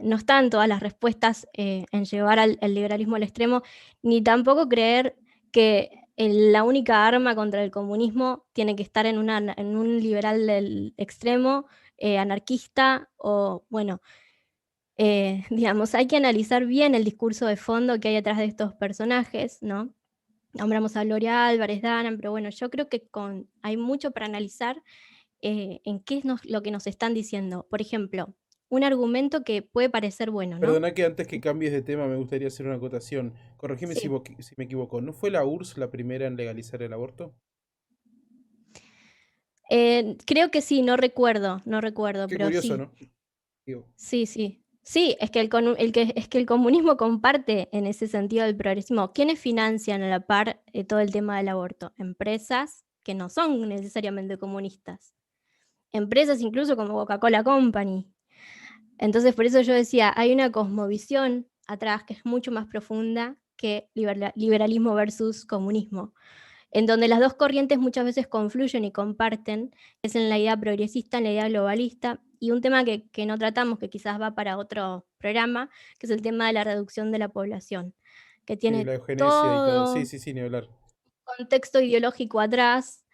no están todas las respuestas en llevar al liberalismo al extremo, ni tampoco creer que la única arma contra el comunismo tiene que estar en un liberal del extremo, anarquista, o bueno, digamos, hay que analizar bien el discurso de fondo que hay detrás de estos personajes, ¿no? Nombramos a Gloria Álvarez, Danan, pero bueno, yo creo que hay mucho para analizar en qué es lo que nos están diciendo. Por ejemplo, un argumento que puede parecer bueno, ¿no? Perdona que antes que cambies de tema me gustaría hacer una acotación. Corregime si, Sí. si me equivoco. ¿No fue la URSS la primera en legalizar el aborto? Creo que sí, no recuerdo, Qué pero curioso, sí, ¿no? Digo, sí, sí. Sí, es que es que el comunismo comparte en ese sentido el progresismo. ¿Quiénes financian a la par todo el tema del aborto? Empresas que no son necesariamente comunistas. Empresas incluso como Coca-Cola Company. Entonces, por eso yo decía, hay una cosmovisión atrás que es mucho más profunda que liberalismo versus comunismo, en donde las dos corrientes muchas veces confluyen y comparten, es en la idea progresista, en la idea globalista, y un tema que no tratamos, que quizás va para otro programa, que es el tema de la reducción de la población, que sí, tiene la eugenesia y todo. Sí, todo sí, sí, ni hablar. contexto ideológico atrás,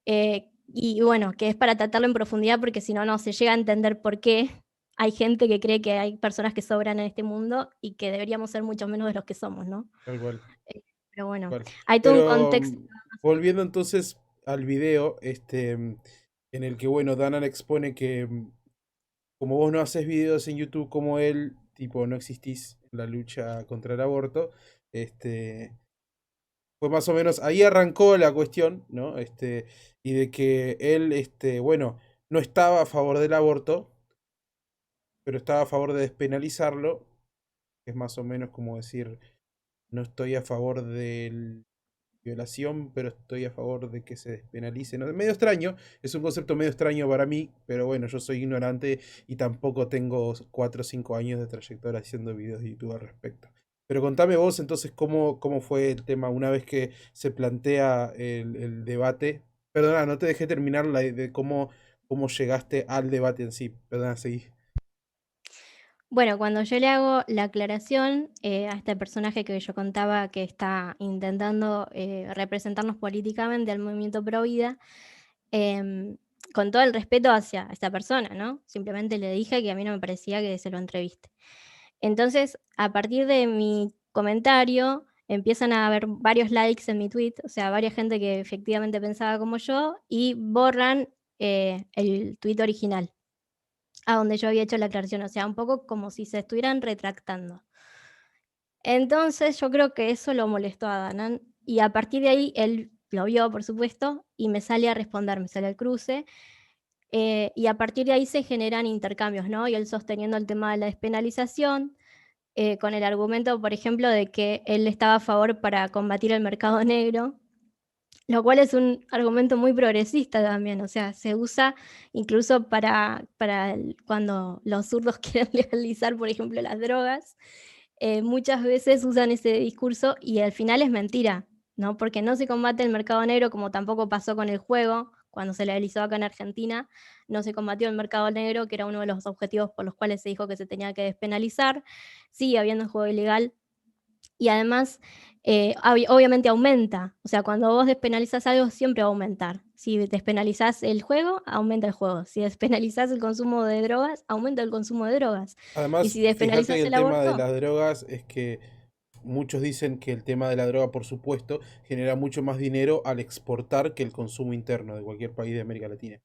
y bueno, que es para tratarlo en profundidad porque si no, no se llega a entender por qué hay gente que cree que hay personas que sobran en este mundo y que deberíamos ser mucho menos de los que somos, ¿no? Tal cual, Pero tal bueno, cual. hay todo un Pero contexto. volviendo entonces al video, en el que, bueno, Danan expone que como vos no haces videos en YouTube como él, tipo, no existís en la lucha contra el aborto, este, fue más o menos, ahí arrancó la cuestión, ¿no? Y de que él, bueno, no estaba a favor del aborto, pero estaba a favor de despenalizarlo, que es más o menos como decir, no estoy a favor de violación, pero estoy a favor de que se despenalice. ¿No? Medio extraño, es un concepto medio extraño para mí, pero bueno, yo soy ignorante y tampoco tengo 4 o 5 años de trayectoria haciendo videos de YouTube al respecto. Pero contame vos entonces cómo fue el tema una vez que se plantea el debate. Perdona, no te dejé terminar de cómo llegaste al debate en sí. Perdona, seguí. Bueno, cuando yo le hago la aclaración a este personaje que yo contaba que está intentando representarnos políticamente al movimiento Pro Vida, em, con todo el respeto hacia esta persona, ¿no? Simplemente le dije que a mí no me parecía que se lo entreviste. Entonces, a partir de mi comentario, empiezan a haber varios likes en mi tweet, o sea, varias gente que efectivamente pensaba como yo, y borran el tweet original, a donde yo había hecho la aclaración, o sea, un poco como si se estuvieran retractando. Entonces, yo creo que eso lo molestó a Danan, y a partir de ahí él lo vio, por supuesto, y me sale a responder, me sale al cruce, y a partir de ahí se generan intercambios, ¿no? Y él sosteniendo el tema de la despenalización, con el argumento, por ejemplo, de que él estaba a favor para combatir el mercado negro, lo cual es un argumento muy progresista también, o sea, se usa incluso cuando los zurdos quieren legalizar, por ejemplo, las drogas, muchas veces usan ese discurso y al final es mentira, ¿no? Porque no se combate el mercado negro como tampoco pasó con el juego, cuando se legalizó acá en Argentina, no se combatió el mercado negro, que era uno de los objetivos por los cuales se dijo que se tenía que despenalizar, sigue habiendo juego ilegal y además obviamente aumenta, o sea, cuando vos despenalizás algo siempre va a aumentar. Si despenalizás el juego, aumenta el juego. Si despenalizás el consumo de drogas, aumenta el consumo de drogas. Y Además, si fíjate que despenalizás el el tema de aborto, las drogas es que muchos dicen que el tema de la droga, por supuesto, genera mucho más dinero al exportar que el consumo interno de cualquier país de América Latina.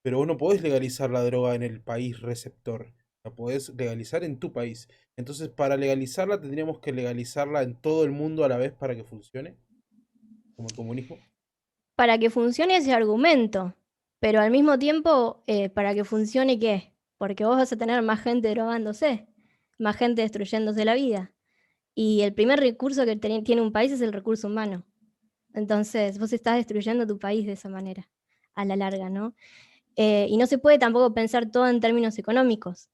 Pero vos no podés legalizar la droga en el país receptor. La podés legalizar en tu país. Entonces, para legalizarla, tendríamos que legalizarla en todo el mundo a la vez para que funcione, como el comunismo. para que funcione ese argumento. Pero al mismo tiempo, para que funcione, ¿qué? Porque vos vas a tener más gente drogándose, más gente destruyéndose la vida. Y el primer recurso que tiene un país es el recurso humano. Entonces, vos estás destruyendo tu país de esa manera, a la larga, ¿no? Y no se puede tampoco pensar todo en términos económicos.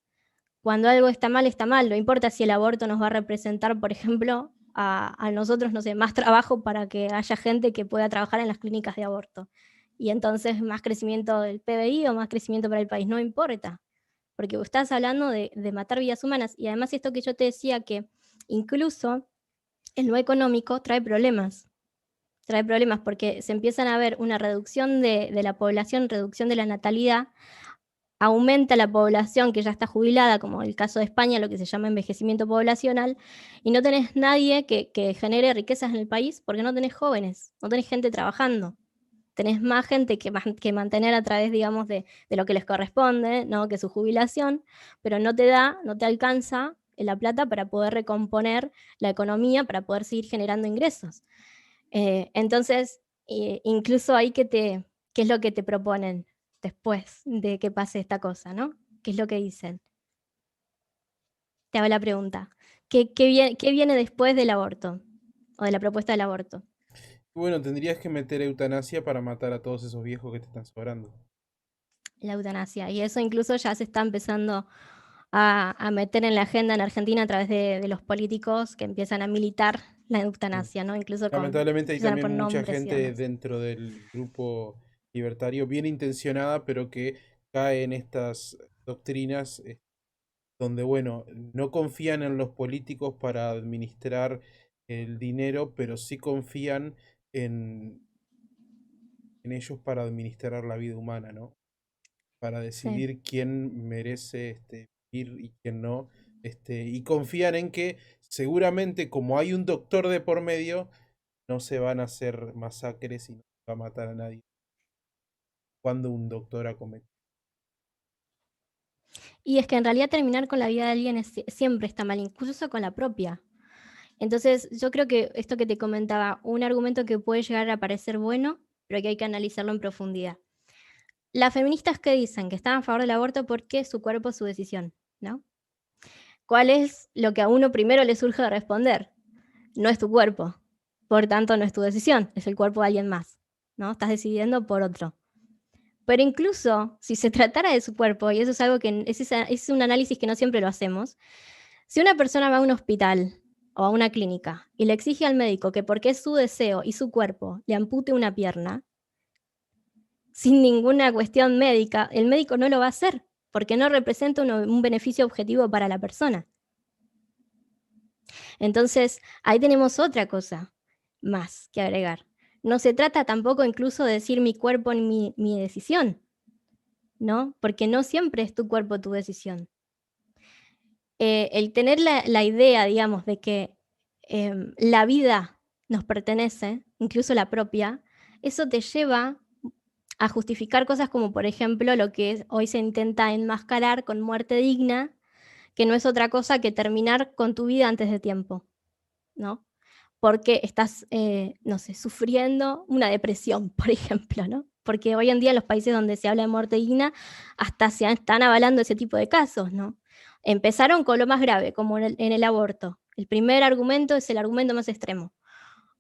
Cuando algo está mal, está mal. No importa si el aborto nos va a representar, por ejemplo, a nosotros, no sé, más trabajo para que haya gente que pueda trabajar en las clínicas de aborto. Y entonces más crecimiento del PBI o más crecimiento para el país, no importa. Porque vos estás hablando de matar vidas humanas. Y además esto que yo te decía, que incluso en lo económico trae problemas. Trae problemas porque se empiezan a ver una reducción de la población, reducción de la natalidad, aumenta la población que ya está jubilada, como el caso de España, lo que se llama envejecimiento poblacional, y no tenés nadie que genere riquezas en el país porque no tenés jóvenes, no tenés gente trabajando. Tenés más gente que mantener a través, digamos, de lo que les corresponde, ¿no? Que su jubilación, pero no te da, no te alcanza la plata para poder recomponer la economía, para poder seguir generando ingresos. Entonces, incluso ahí ¿qué es lo que te proponen después de que pase esta cosa, ¿no? ¿Qué es lo que dicen? Te hago la pregunta. ¿Qué viene después del aborto? O de la propuesta del aborto. Bueno, tendrías que meter eutanasia para matar a todos esos viejos que te están sobrando. La eutanasia. Y eso incluso ya se está empezando a meter en la agenda en Argentina a través de los políticos que empiezan a militar la Sí. eutanasia, ¿no? Incluso Lamentablemente hay empiezan a también poner mucha nombres y gente demás. dentro del grupo libertario bien intencionada, pero que cae en estas doctrinas donde, bueno, no confían en los políticos para administrar el dinero, pero sí confían en, en ellos para administrar la vida humana, ¿no? Para Sí. decidir quién merece vivir y quién no. Y confían en que seguramente como hay un doctor de por medio, no se van a hacer masacres y no se va a matar a nadie cuando un doctor ha cometido. Y es que en realidad terminar con la vida de alguien siempre está mal, incluso con la propia. Entonces, yo creo que esto que te comentaba, un argumento que puede llegar a parecer bueno, pero que hay que analizarlo en profundidad. Las feministas que dicen que están a favor del aborto porque su cuerpo es su decisión, ¿no? ¿Cuál es lo que a uno primero le surge de responder? No es tu cuerpo, por tanto no es tu decisión, es el cuerpo de alguien más, ¿no? Estás decidiendo por otro. Pero incluso si se tratara de su cuerpo, y eso es algo que es un análisis que no siempre lo hacemos, si una persona va a un hospital o a una clínica y le exige al médico que porque es su deseo y su cuerpo le ampute una pierna, sin ninguna cuestión médica, el médico no lo va a hacer, porque no representa un beneficio objetivo para la persona. Entonces, ahí tenemos otra cosa más que agregar. No se trata tampoco incluso de decir mi cuerpo ni mi decisión, ¿no? Porque no siempre es tu cuerpo tu decisión. El tener la idea, digamos, de que la vida nos pertenece, incluso la propia, eso te lleva a justificar cosas como, por ejemplo, lo que hoy se intenta enmascarar con muerte digna, que no es otra cosa que terminar con tu vida antes de tiempo, ¿no? Porque estás, no sé, sufriendo una depresión, por ejemplo, ¿no? Porque hoy en día en los países donde se habla de muerte digna, hasta se están avalando ese tipo de casos, ¿no? Empezaron con lo más grave, como en el aborto. El primer argumento es el argumento más extremo.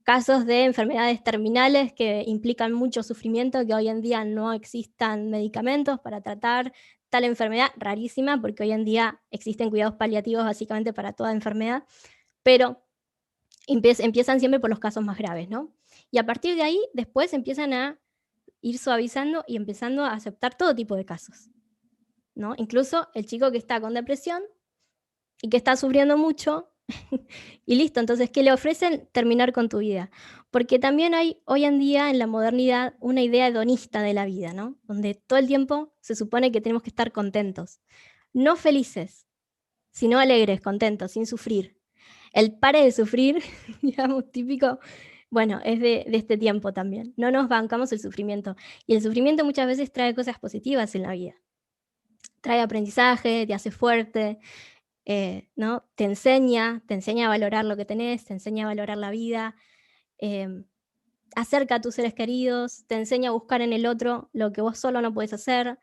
Casos de enfermedades terminales que implican mucho sufrimiento, que hoy en día no existan medicamentos para tratar tal enfermedad, rarísima, porque hoy en día existen cuidados paliativos básicamente para toda enfermedad, pero empiezan siempre por los casos más graves, ¿no? Y a partir de ahí, después empiezan a ir suavizando y empezando a aceptar todo tipo de casos, ¿no? Incluso el chico que está con depresión y que está sufriendo mucho, y listo, entonces, ¿qué le ofrecen? Terminar con tu vida. Porque también hay hoy en día en la modernidad una idea hedonista de la vida, ¿no? Donde todo el tiempo se supone que tenemos que estar contentos. No felices, sino alegres, contentos, sin sufrir. El pare de sufrir, digamos, típico, bueno, es de este tiempo también. No nos bancamos el sufrimiento. Y el sufrimiento muchas veces trae cosas positivas en la vida. Trae aprendizaje, te hace fuerte, ¿no? Te enseña a valorar lo que tenés, te enseña a valorar la vida. eh, acerca a tus seres queridos, te enseña a buscar en el otro lo que vos solo no puedes hacer.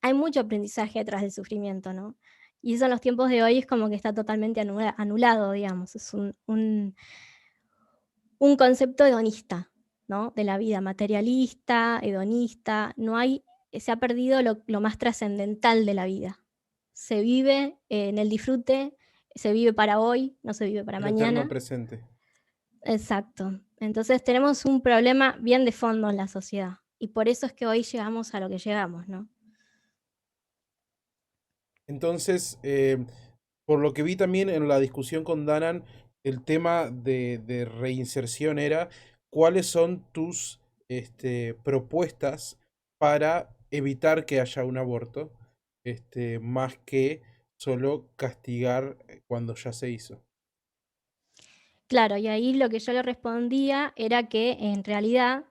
Hay mucho aprendizaje detrás del sufrimiento, ¿no? Y eso en los tiempos de hoy es como que está totalmente anulado, digamos. Es un concepto hedonista, ¿no? De la vida, materialista, hedonista. No hay, se ha perdido lo más trascendental de la vida. Se vive en el disfrute, se vive para hoy, no se vive para El eterno mañana. presente. Exacto. Entonces tenemos un problema bien de fondo en la sociedad. Y por eso es que hoy llegamos a lo que llegamos, ¿no? Entonces, por lo que vi también en la discusión con Danan, el tema de reinserción era cuáles son tus propuestas para evitar que haya un aborto, más que solo castigar cuando ya se hizo. Claro, y ahí lo que yo le respondía era que en realidad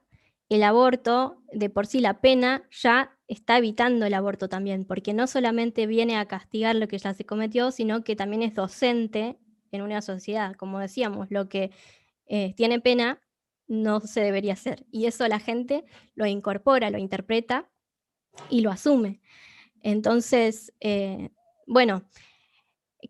el aborto, de por sí la pena, ya está evitando el aborto también, porque no solamente viene a castigar lo que ya se cometió, sino que también es docente en una sociedad. Como decíamos, lo que tiene pena no se debería hacer. Y eso la gente lo incorpora, lo interpreta y lo asume. Entonces, bueno,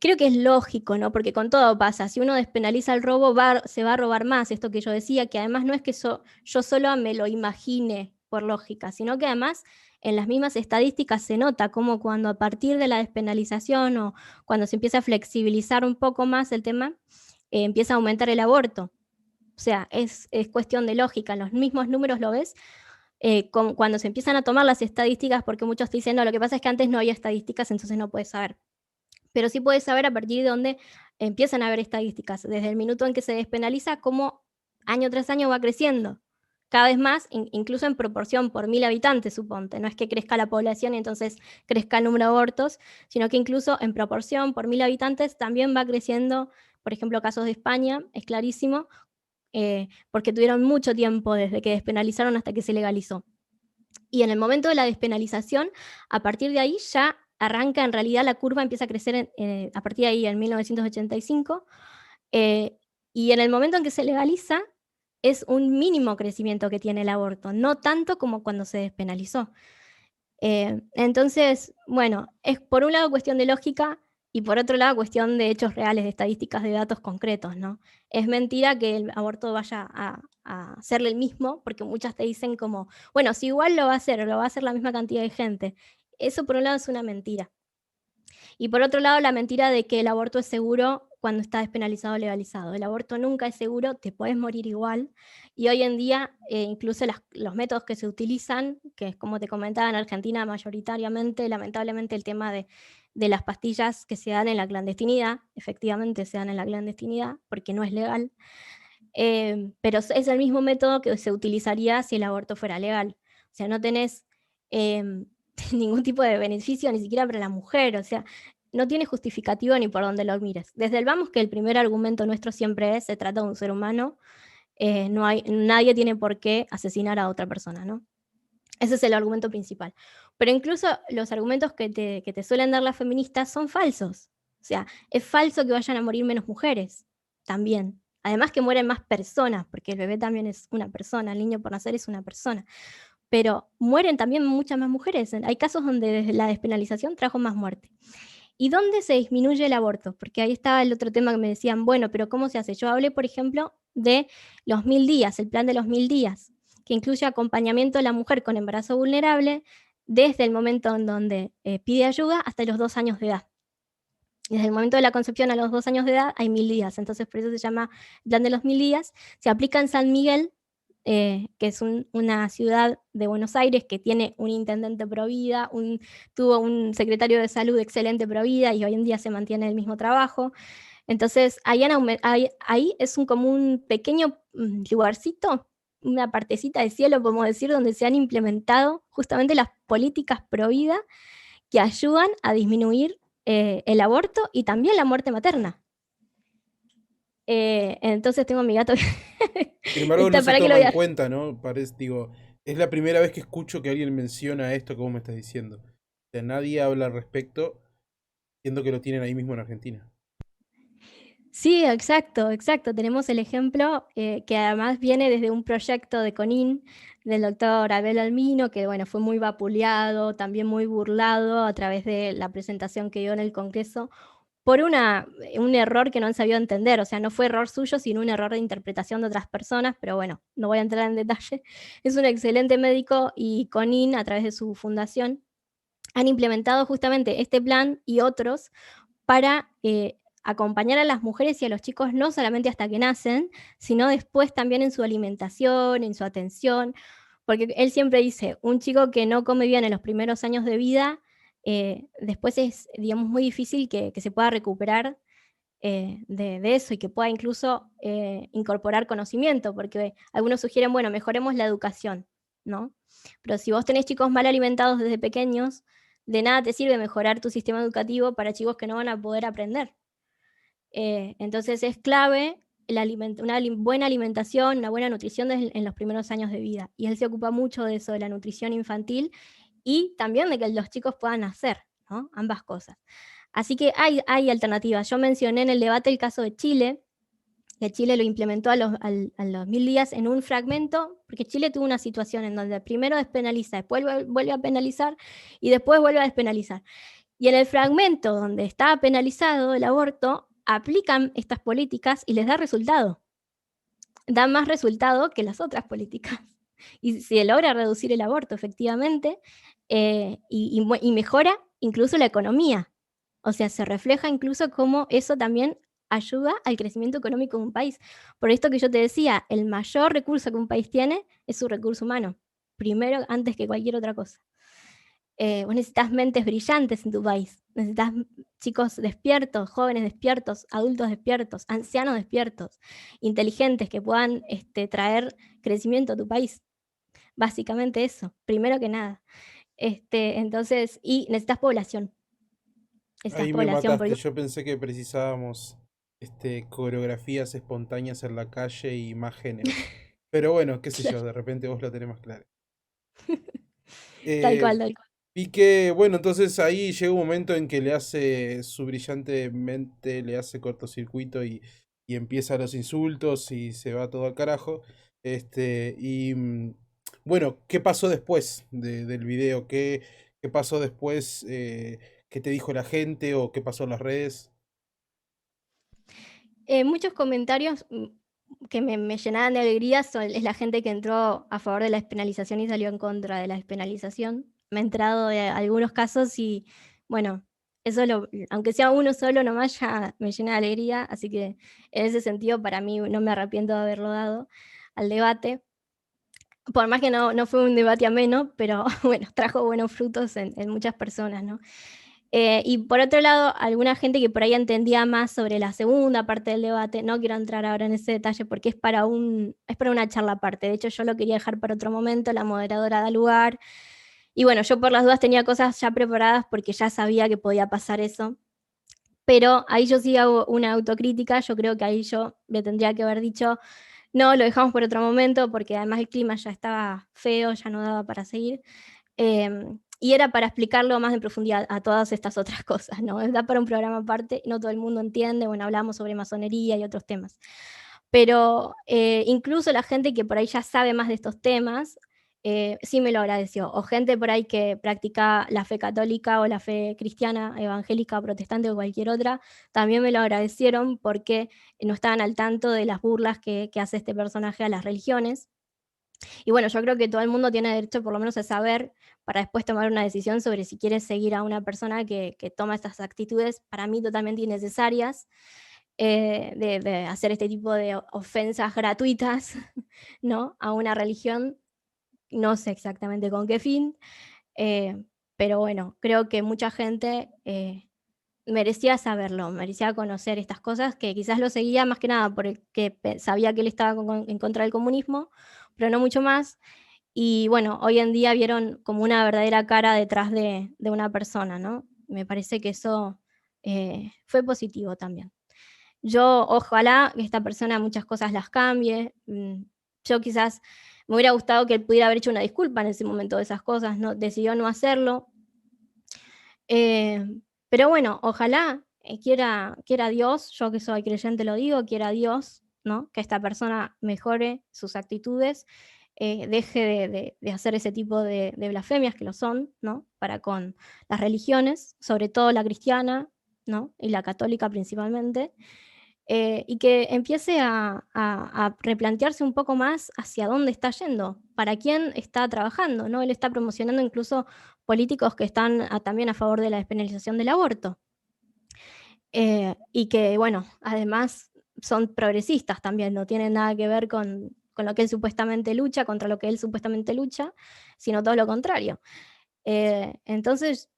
creo que es lógico, ¿no? Porque con todo pasa. Si uno despenaliza el robo, se va a robar más. Esto que yo decía, que además no es que yo solo me lo imagine por lógica, sino que además en las mismas estadísticas se nota como cuando a partir de la despenalización o cuando se empieza a flexibilizar un poco más el tema, empieza a aumentar el aborto. O sea, es cuestión de lógica. En los mismos números lo ves cuando se empiezan a tomar las estadísticas, porque muchos te dicen, no, lo que pasa es que antes no había estadísticas, entonces no puedes saber. Pero sí puedes saber a partir de dónde empiezan a haber estadísticas, desde el minuto en que se despenaliza, cómo año tras año va creciendo. Cada vez más, incluso en proporción por 1000 habitantes, suponte. No es que crezca la población y entonces crezca el número de abortos, sino que incluso en proporción por 1000 habitantes también va creciendo. Por ejemplo, casos de España, es clarísimo, porque tuvieron mucho tiempo desde que despenalizaron hasta que se legalizó. Y en el momento de la despenalización, a partir de ahí ya arranca, en realidad la curva empieza a crecer a partir de ahí en 1985, eh, y en el momento en que se legaliza es un mínimo crecimiento que tiene el aborto, no tanto como cuando se despenalizó. Entonces, bueno, es por un lado cuestión de lógica y por otro lado cuestión de hechos reales, de estadísticas, de datos concretos, ¿no? Es mentira que el aborto vaya a serle el mismo, porque muchas te dicen como, bueno, si igual lo va a hacer la misma cantidad de gente. Eso por un lado es una mentira. Y por otro lado, la mentira de que el aborto es seguro cuando está despenalizado o legalizado. El aborto nunca es seguro, te puedes morir igual. Y hoy en día, incluso los métodos que se utilizan, que es como te comentaba en Argentina mayoritariamente, lamentablemente el tema de las pastillas que se dan en la clandestinidad, efectivamente se dan en la clandestinidad porque no es legal, pero es el mismo método que se utilizaría si el aborto fuera legal. O sea, no tenés em, ningún tipo de beneficio ni siquiera para la mujer, o sea, no tiene justificativo ni por dónde lo mires. Desde el vamos que el primer argumento nuestro siempre es, se trata de un ser humano, nadie tiene por qué asesinar a otra persona, ¿no? Ese es el argumento principal. Pero incluso los argumentos que te suelen dar las feministas son falsos. O sea, es falso que vayan a morir menos mujeres, también. Además que mueren más personas, porque el bebé también es una persona, el niño por nacer es una persona. Pero mueren también muchas más mujeres. Hay casos donde desde la despenalización trajo más muerte. ¿Y dónde se disminuye el aborto? Porque ahí estaba el otro tema que me decían, bueno, pero ¿cómo se hace? Yo hablé, por ejemplo, de los 1000 días, el plan de los 1000 días, que incluye acompañamiento de la mujer con embarazo vulnerable desde el momento en donde pide ayuda hasta los 2 años de edad. Desde el momento de la concepción a los 2 años de edad hay 1000 días, entonces por eso se llama plan de los 1000 días. Se aplica en San Miguel, que es una ciudad de Buenos Aires que tiene un intendente pro vida, tuvo un secretario de salud excelente pro vida y hoy en día se mantiene el mismo trabajo. Entonces, ahí es como un pequeño lugarcito, una partecita de cielo, podemos decir, donde se han implementado justamente las políticas pro vida que ayudan a disminuir el aborto y también la muerte materna. Entonces tengo a mi gato Sin embargo, no está, se para que lo toma en veas. cuenta, ¿no? Digo, es la primera vez que escucho que alguien menciona esto que vos me estás diciendo. O sea, nadie habla al respecto, siendo que lo tienen ahí mismo en Argentina. Sí, exacto, exacto. Tenemos el ejemplo que además viene desde un proyecto de CONIN del doctor Abel Almino, que bueno, fue muy vapuleado, también muy burlado a través de la presentación que dio en el Congreso por un error que no han sabido entender. O sea, no fue error suyo, sino un error de interpretación de otras personas, pero bueno, no voy a entrar en detalle. Es un excelente médico y CONIN, a través de su fundación, han implementado justamente este plan y otros para acompañar a las mujeres y a los chicos no solamente hasta que nacen, sino después también en su alimentación, en su atención, porque él siempre dice, un chico que no come bien en los primeros años de vida, después es, digamos, muy difícil que se pueda recuperar de eso y que pueda incluso incorporar conocimiento, porque algunos sugieren, bueno, mejoremos la educación, ¿no? Pero si vos tenés chicos mal alimentados desde pequeños, de nada te sirve mejorar tu sistema educativo para chicos que no van a poder aprender. Entonces es clave una buena alimentación, una buena nutrición en los primeros años de vida. Y él se ocupa mucho de eso, de la nutrición infantil y también de que los chicos puedan nacer, ¿no? Ambas cosas. Así que hay alternativas. Yo mencioné en el debate el caso de Chile, que Chile lo implementó a los 1000 días en un fragmento, porque Chile tuvo una situación en donde primero despenaliza, después vuelve a penalizar y después vuelve a despenalizar. Y en el fragmento donde está penalizado el aborto, aplican estas políticas y les da resultado. Da más resultado que las otras políticas. Y se logra reducir el aborto, efectivamente, y mejora incluso la economía. O sea, se refleja incluso cómo eso también ayuda al crecimiento económico de un país. Por esto que yo te decía, el mayor recurso que un país tiene es su recurso humano, primero antes que cualquier otra cosa. Vos necesitas mentes brillantes en tu país, necesitas chicos despiertos, jóvenes despiertos, adultos despiertos, ancianos despiertos, inteligentes que puedan traer crecimiento a tu país. Básicamente eso, primero que nada. Entonces, y necesitas población. Necesitas Ahí me población, mataste, porque yo pensé que precisábamos coreografías espontáneas en la calle y más género. Pero bueno, qué sé yo, de repente vos lo tenés más claro. tal Eh, cual, tal cual. y que, bueno, entonces ahí llega un momento en que le hace su brillante mente, le hace cortocircuito y empieza los insultos y se va todo al carajo. Bueno, ¿qué pasó después del video? ¿Qué pasó después? ¿Qué te dijo la gente o qué pasó en las redes? Muchos comentarios que me llenaban de alegría es la gente que entró a favor de la despenalización y salió en contra de la despenalización. Me he entrado de algunos casos y, bueno, aunque sea uno solo nomás, ya me llena de alegría, así que en ese sentido para mí no me arrepiento de haberlo dado al debate. Por más que no fue un debate ameno, pero bueno, trajo buenos frutos en muchas personas, ¿no? Y por otro lado, alguna gente que por ahí entendía más sobre la segunda parte del debate, no quiero entrar ahora en ese detalle porque es para una charla aparte. De hecho, yo lo quería dejar para otro momento, la moderadora da lugar. Y bueno, yo por las dudas tenía cosas ya preparadas porque ya sabía que podía pasar eso. Pero ahí yo sí hago una autocrítica, yo creo que ahí yo le tendría que haber dicho, no, lo dejamos por otro momento porque además el clima ya estaba feo, ya no daba para seguir. Y era para explicarlo más en profundidad a todas estas otras cosas, ¿no? Da para un programa aparte, no todo el mundo entiende, bueno, hablamos sobre masonería y otros temas. Pero incluso la gente que por ahí ya sabe más de estos temas, sí me lo agradeció. O gente por ahí que practica la fe católica o la fe cristiana, evangélica, protestante o cualquier otra, también me lo agradecieron porque no estaban al tanto de las burlas que hace este personaje a las religiones. Y bueno, yo creo que todo el mundo tiene derecho por lo menos a saber para después tomar una decisión sobre si quiere seguir a una persona que toma estas actitudes, para mí totalmente innecesarias, de hacer este tipo de ofensas gratuitas, ¿no? A una religión, no sé exactamente con qué fin, eh, pero bueno, creo que mucha gente merecía saberlo, merecía conocer estas cosas, que quizás lo seguía más que nada porque sabía que él estaba en contra del comunismo, pero no mucho más. Y bueno, hoy en día vieron como una verdadera cara detrás de una persona, ¿no? Me parece que eso fue positivo también. Yo ojalá que esta persona muchas cosas las cambie. Yo quizás me hubiera gustado que él pudiera haber hecho una disculpa en ese momento de esas cosas, ¿no? Decidió no hacerlo. Eh, pero bueno, ojalá quiera Dios, yo que soy creyente lo digo, quiera Dios, ¿no? Que esta persona mejore sus actitudes, deje de hacer ese tipo de blasfemias que lo son, ¿no? Para con las religiones, sobre todo la cristiana, ¿no? Y la católica principalmente, y que empiece a replantearse un poco más hacia dónde está yendo, para quién está trabajando, ¿no? Él está promocionando incluso políticos que están también a favor de la despenalización del aborto. Y que, bueno, además son progresistas también, no tienen nada que ver con lo que él supuestamente lucha, contra lo que él supuestamente lucha, sino todo lo contrario. Entonces,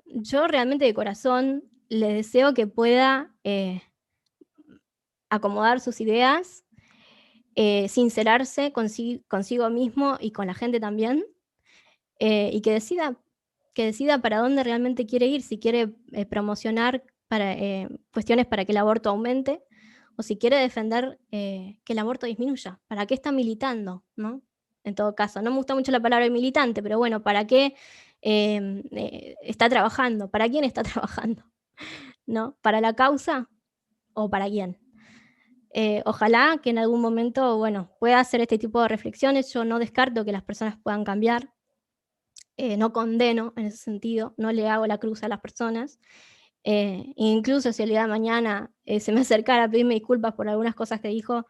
yo realmente de corazón le deseo que pueda acomodar sus ideas, sincerarse consigo mismo y con la gente también, y que decida para dónde realmente quiere ir, si quiere promocionar cuestiones para que el aborto aumente o si quiere defender que el aborto disminuya. ¿Para qué está militando? ¿No? En todo caso, no me gusta mucho la palabra militante, pero bueno, ¿para qué está trabajando? ¿Para quién está trabajando? ¿No? ¿Para la causa o para quién? Ojalá que en algún momento, bueno, pueda hacer este tipo de reflexiones. Yo no descarto que las personas puedan cambiar, no condeno en ese sentido, no le hago la cruz a las personas. Incluso si el día de mañana se me acercara a pedirme disculpas por algunas cosas que dijo,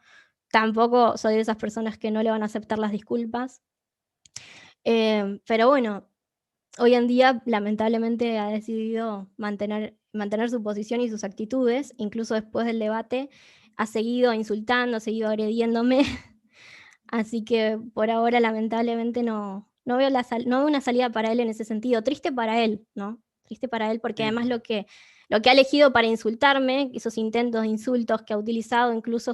tampoco soy de esas personas que no le van a aceptar las disculpas. Pero bueno, hoy en día lamentablemente ha decidido mantener su posición y sus actitudes, incluso después del debate ha seguido insultando, ha seguido agrediéndome. Así que por ahora lamentablemente no veo no veo una salida para él en ese sentido. Triste para él, ¿no? Triste para él porque Sí, además lo que ha elegido para insultarme, esos intentos de insultos que ha utilizado incluso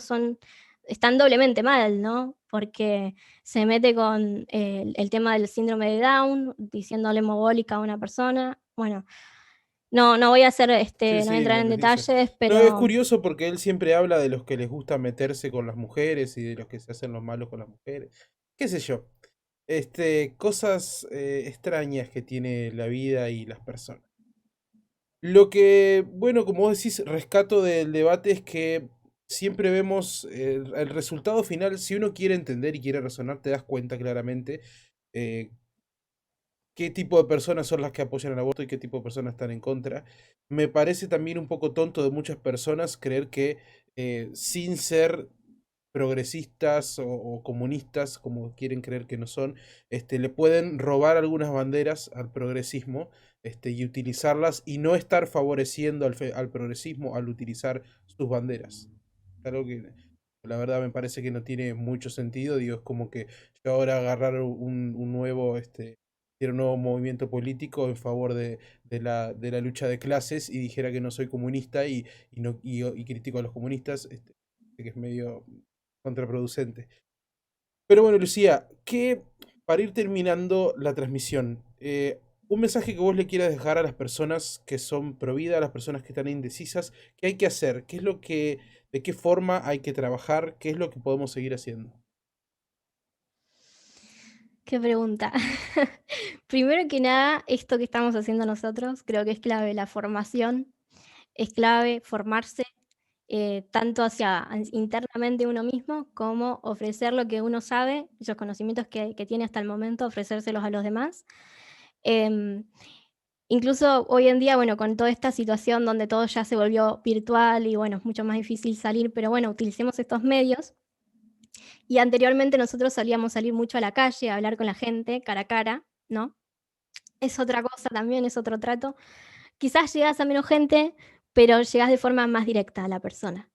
están doblemente mal, ¿no? Porque se mete con el tema del síndrome de Down, diciéndole mogólica a una persona. Bueno, no voy a hacer, sí, no voy a sí, entrar lo en que dice. detalles, No, es pero curioso porque él siempre habla de los que les gusta meterse con las mujeres y de los que se hacen los malos con las mujeres. ¿Qué sé yo? Cosas extrañas que tiene la vida y las personas. Lo que, bueno, como vos decís, rescato del debate es que siempre vemos el resultado final. Si uno quiere entender y quiere razonar, te das cuenta claramente eh, qué tipo de personas son las que apoyan el aborto y qué tipo de personas están en contra. Me parece también un poco tonto de muchas personas creer que sin ser progresistas o comunistas, como quieren creer que no son, le pueden robar algunas banderas al progresismo, y utilizarlas y no estar favoreciendo al progresismo al utilizar sus banderas. Algo que la verdad me parece que no tiene mucho sentido. Digo, es como que yo ahora agarrar un nuevo, hiciera un nuevo movimiento político en favor de la lucha de clases y dijera que no soy comunista no, y critico a los comunistas, que es medio contraproducente. Pero bueno, Lucía, para ir terminando la transmisión, un mensaje que vos le quieras dejar a las personas que son pro vida, a las personas que están indecisas, ¿qué hay que hacer? ¿De qué forma hay que trabajar? ¿Qué es lo que podemos seguir haciendo? qué pregunta. Primero que nada, esto que estamos haciendo nosotros, creo que es clave la formación, es clave formarse tanto internamente uno mismo como ofrecer lo que uno sabe, esos conocimientos que tiene hasta el momento, ofrecérselos a los demás. Em, Incluso hoy en día, bueno, con toda esta situación donde todo ya se volvió virtual y bueno, es mucho más difícil salir, pero bueno, utilicemos estos medios. Y anteriormente nosotros solíamos salir mucho a la calle, a hablar con la gente cara a cara, ¿no? Es otra cosa también, es otro trato. Quizás llegas a menos gente, pero llegas de forma más directa a la persona.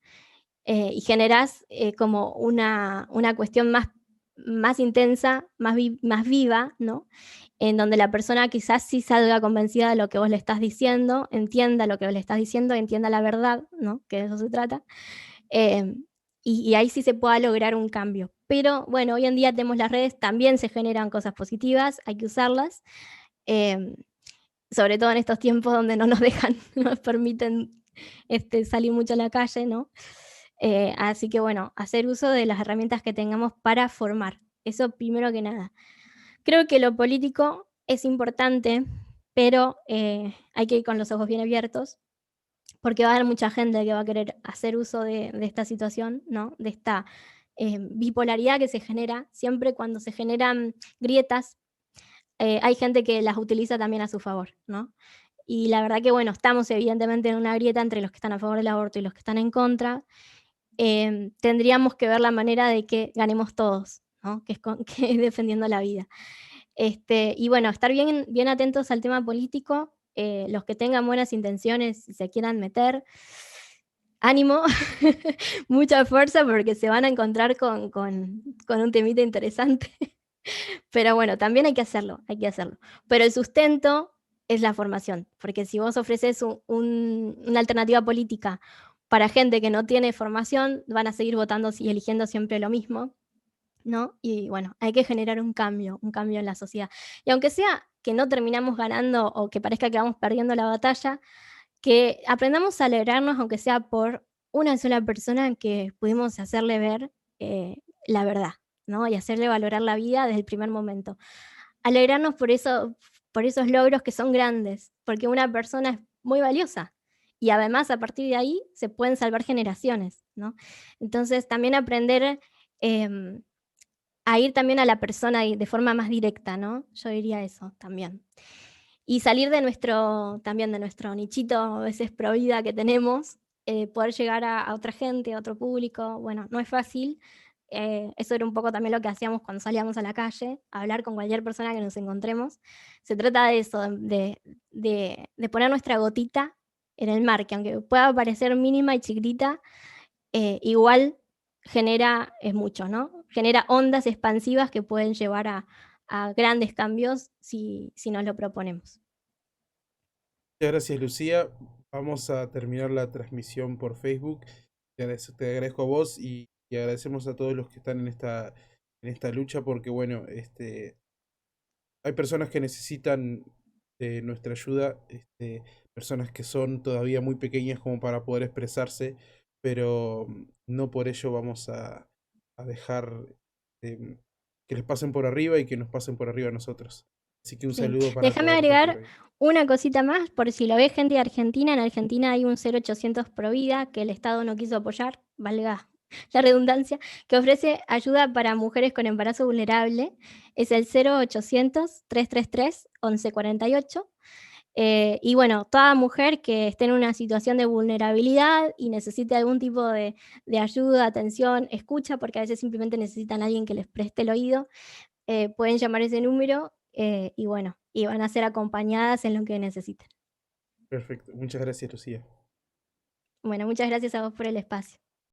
Y generás como una cuestión más intensa, más viva, ¿no? En donde la persona quizás sí salga convencida de lo que vos le estás diciendo, entienda lo que vos le estás diciendo, entienda la verdad, ¿no? Que de eso se trata. eh, y ahí sí se pueda lograr un cambio. Pero bueno, hoy en día tenemos las redes, también se generan cosas positivas, hay que usarlas, eh, sobre todo en estos tiempos donde no nos dejan, no nos permiten salir mucho a la calle, ¿no? Así que bueno, hacer uso de las herramientas que tengamos para formar. Eso primero que nada. Creo que lo político es importante, pero hay que ir con los ojos bien abiertos porque va a haber mucha gente que va a querer hacer uso de esta situación, ¿no? De esta bipolaridad que se genera siempre cuando se generan grietas. Hay gente que las utiliza también a su favor, ¿no? Y la verdad que, bueno, estamos evidentemente en una grieta entre los que están a favor del aborto y los que están en contra. Tendríamos que ver la manera de que ganemos todos, ¿no? Que es, que es defendiendo la vida. Y bueno, estar bien atentos al tema político, los que tengan buenas intenciones y se quieran meter, ánimo, mucha fuerza porque se van a encontrar con un temita interesante. Pero bueno, también hay que hacerlo, hay que hacerlo. Pero el sustento es la formación, porque si vos ofreces una alternativa política para gente que no tiene formación, van a seguir votando y eligiendo siempre lo mismo, ¿no? Y bueno, hay que generar un cambio en la sociedad. Y aunque sea que no terminamos ganando o que parezca que vamos perdiendo la batalla, que aprendamos a alegrarnos, aunque sea por una sola persona que pudimos hacerle ver la verdad, ¿no? Y hacerle valorar la vida desde el primer momento. Alegrarnos por eso, por esos logros que son grandes, porque una persona es muy valiosa. Y además, a partir de ahí, se pueden salvar generaciones, ¿no? Entonces, también aprender em, a ir también a la persona de forma más directa, ¿no? Yo diría eso también. Y salir de también de nuestro nichito, a veces pro vida que tenemos, poder llegar a otra gente, a otro público. Bueno, no es fácil. Eso era un poco también lo que hacíamos cuando salíamos a la calle, hablar con cualquier persona que nos encontremos. Se trata de eso, de poner nuestra gotita en el mar, que aunque pueda parecer mínima y chiquitita, igual genera, es mucho, ¿no? Genera ondas expansivas que pueden llevar a grandes cambios si nos lo proponemos. Muchas gracias, Lucía. Vamos a terminar la transmisión por Facebook. Te agradezco a vos y agradecemos a todos los que están en esta lucha porque, bueno, hay personas que necesitan de nuestra ayuda, personas que son todavía muy pequeñas como para poder expresarse, pero no por ello vamos a dejar em, que les pasen por arriba y que nos pasen por arriba a nosotros. Así que un Sí. saludo para Déjame toda la gente agregar por ahí. una cosita más, por si lo ve gente de Argentina. En Argentina hay un 0800 Provida que el Estado no quiso apoyar, valga la redundancia, que ofrece ayuda para mujeres con embarazo vulnerable. Es el 0800-333-1148. Y bueno, toda mujer que esté en una situación de vulnerabilidad y necesite algún tipo de ayuda, atención, escucha, porque a veces simplemente necesitan a alguien que les preste el oído, pueden llamar ese número y bueno, y van a ser acompañadas en lo que necesiten. Perfecto. Muchas gracias, Lucía. Bueno, muchas gracias a vos por el espacio.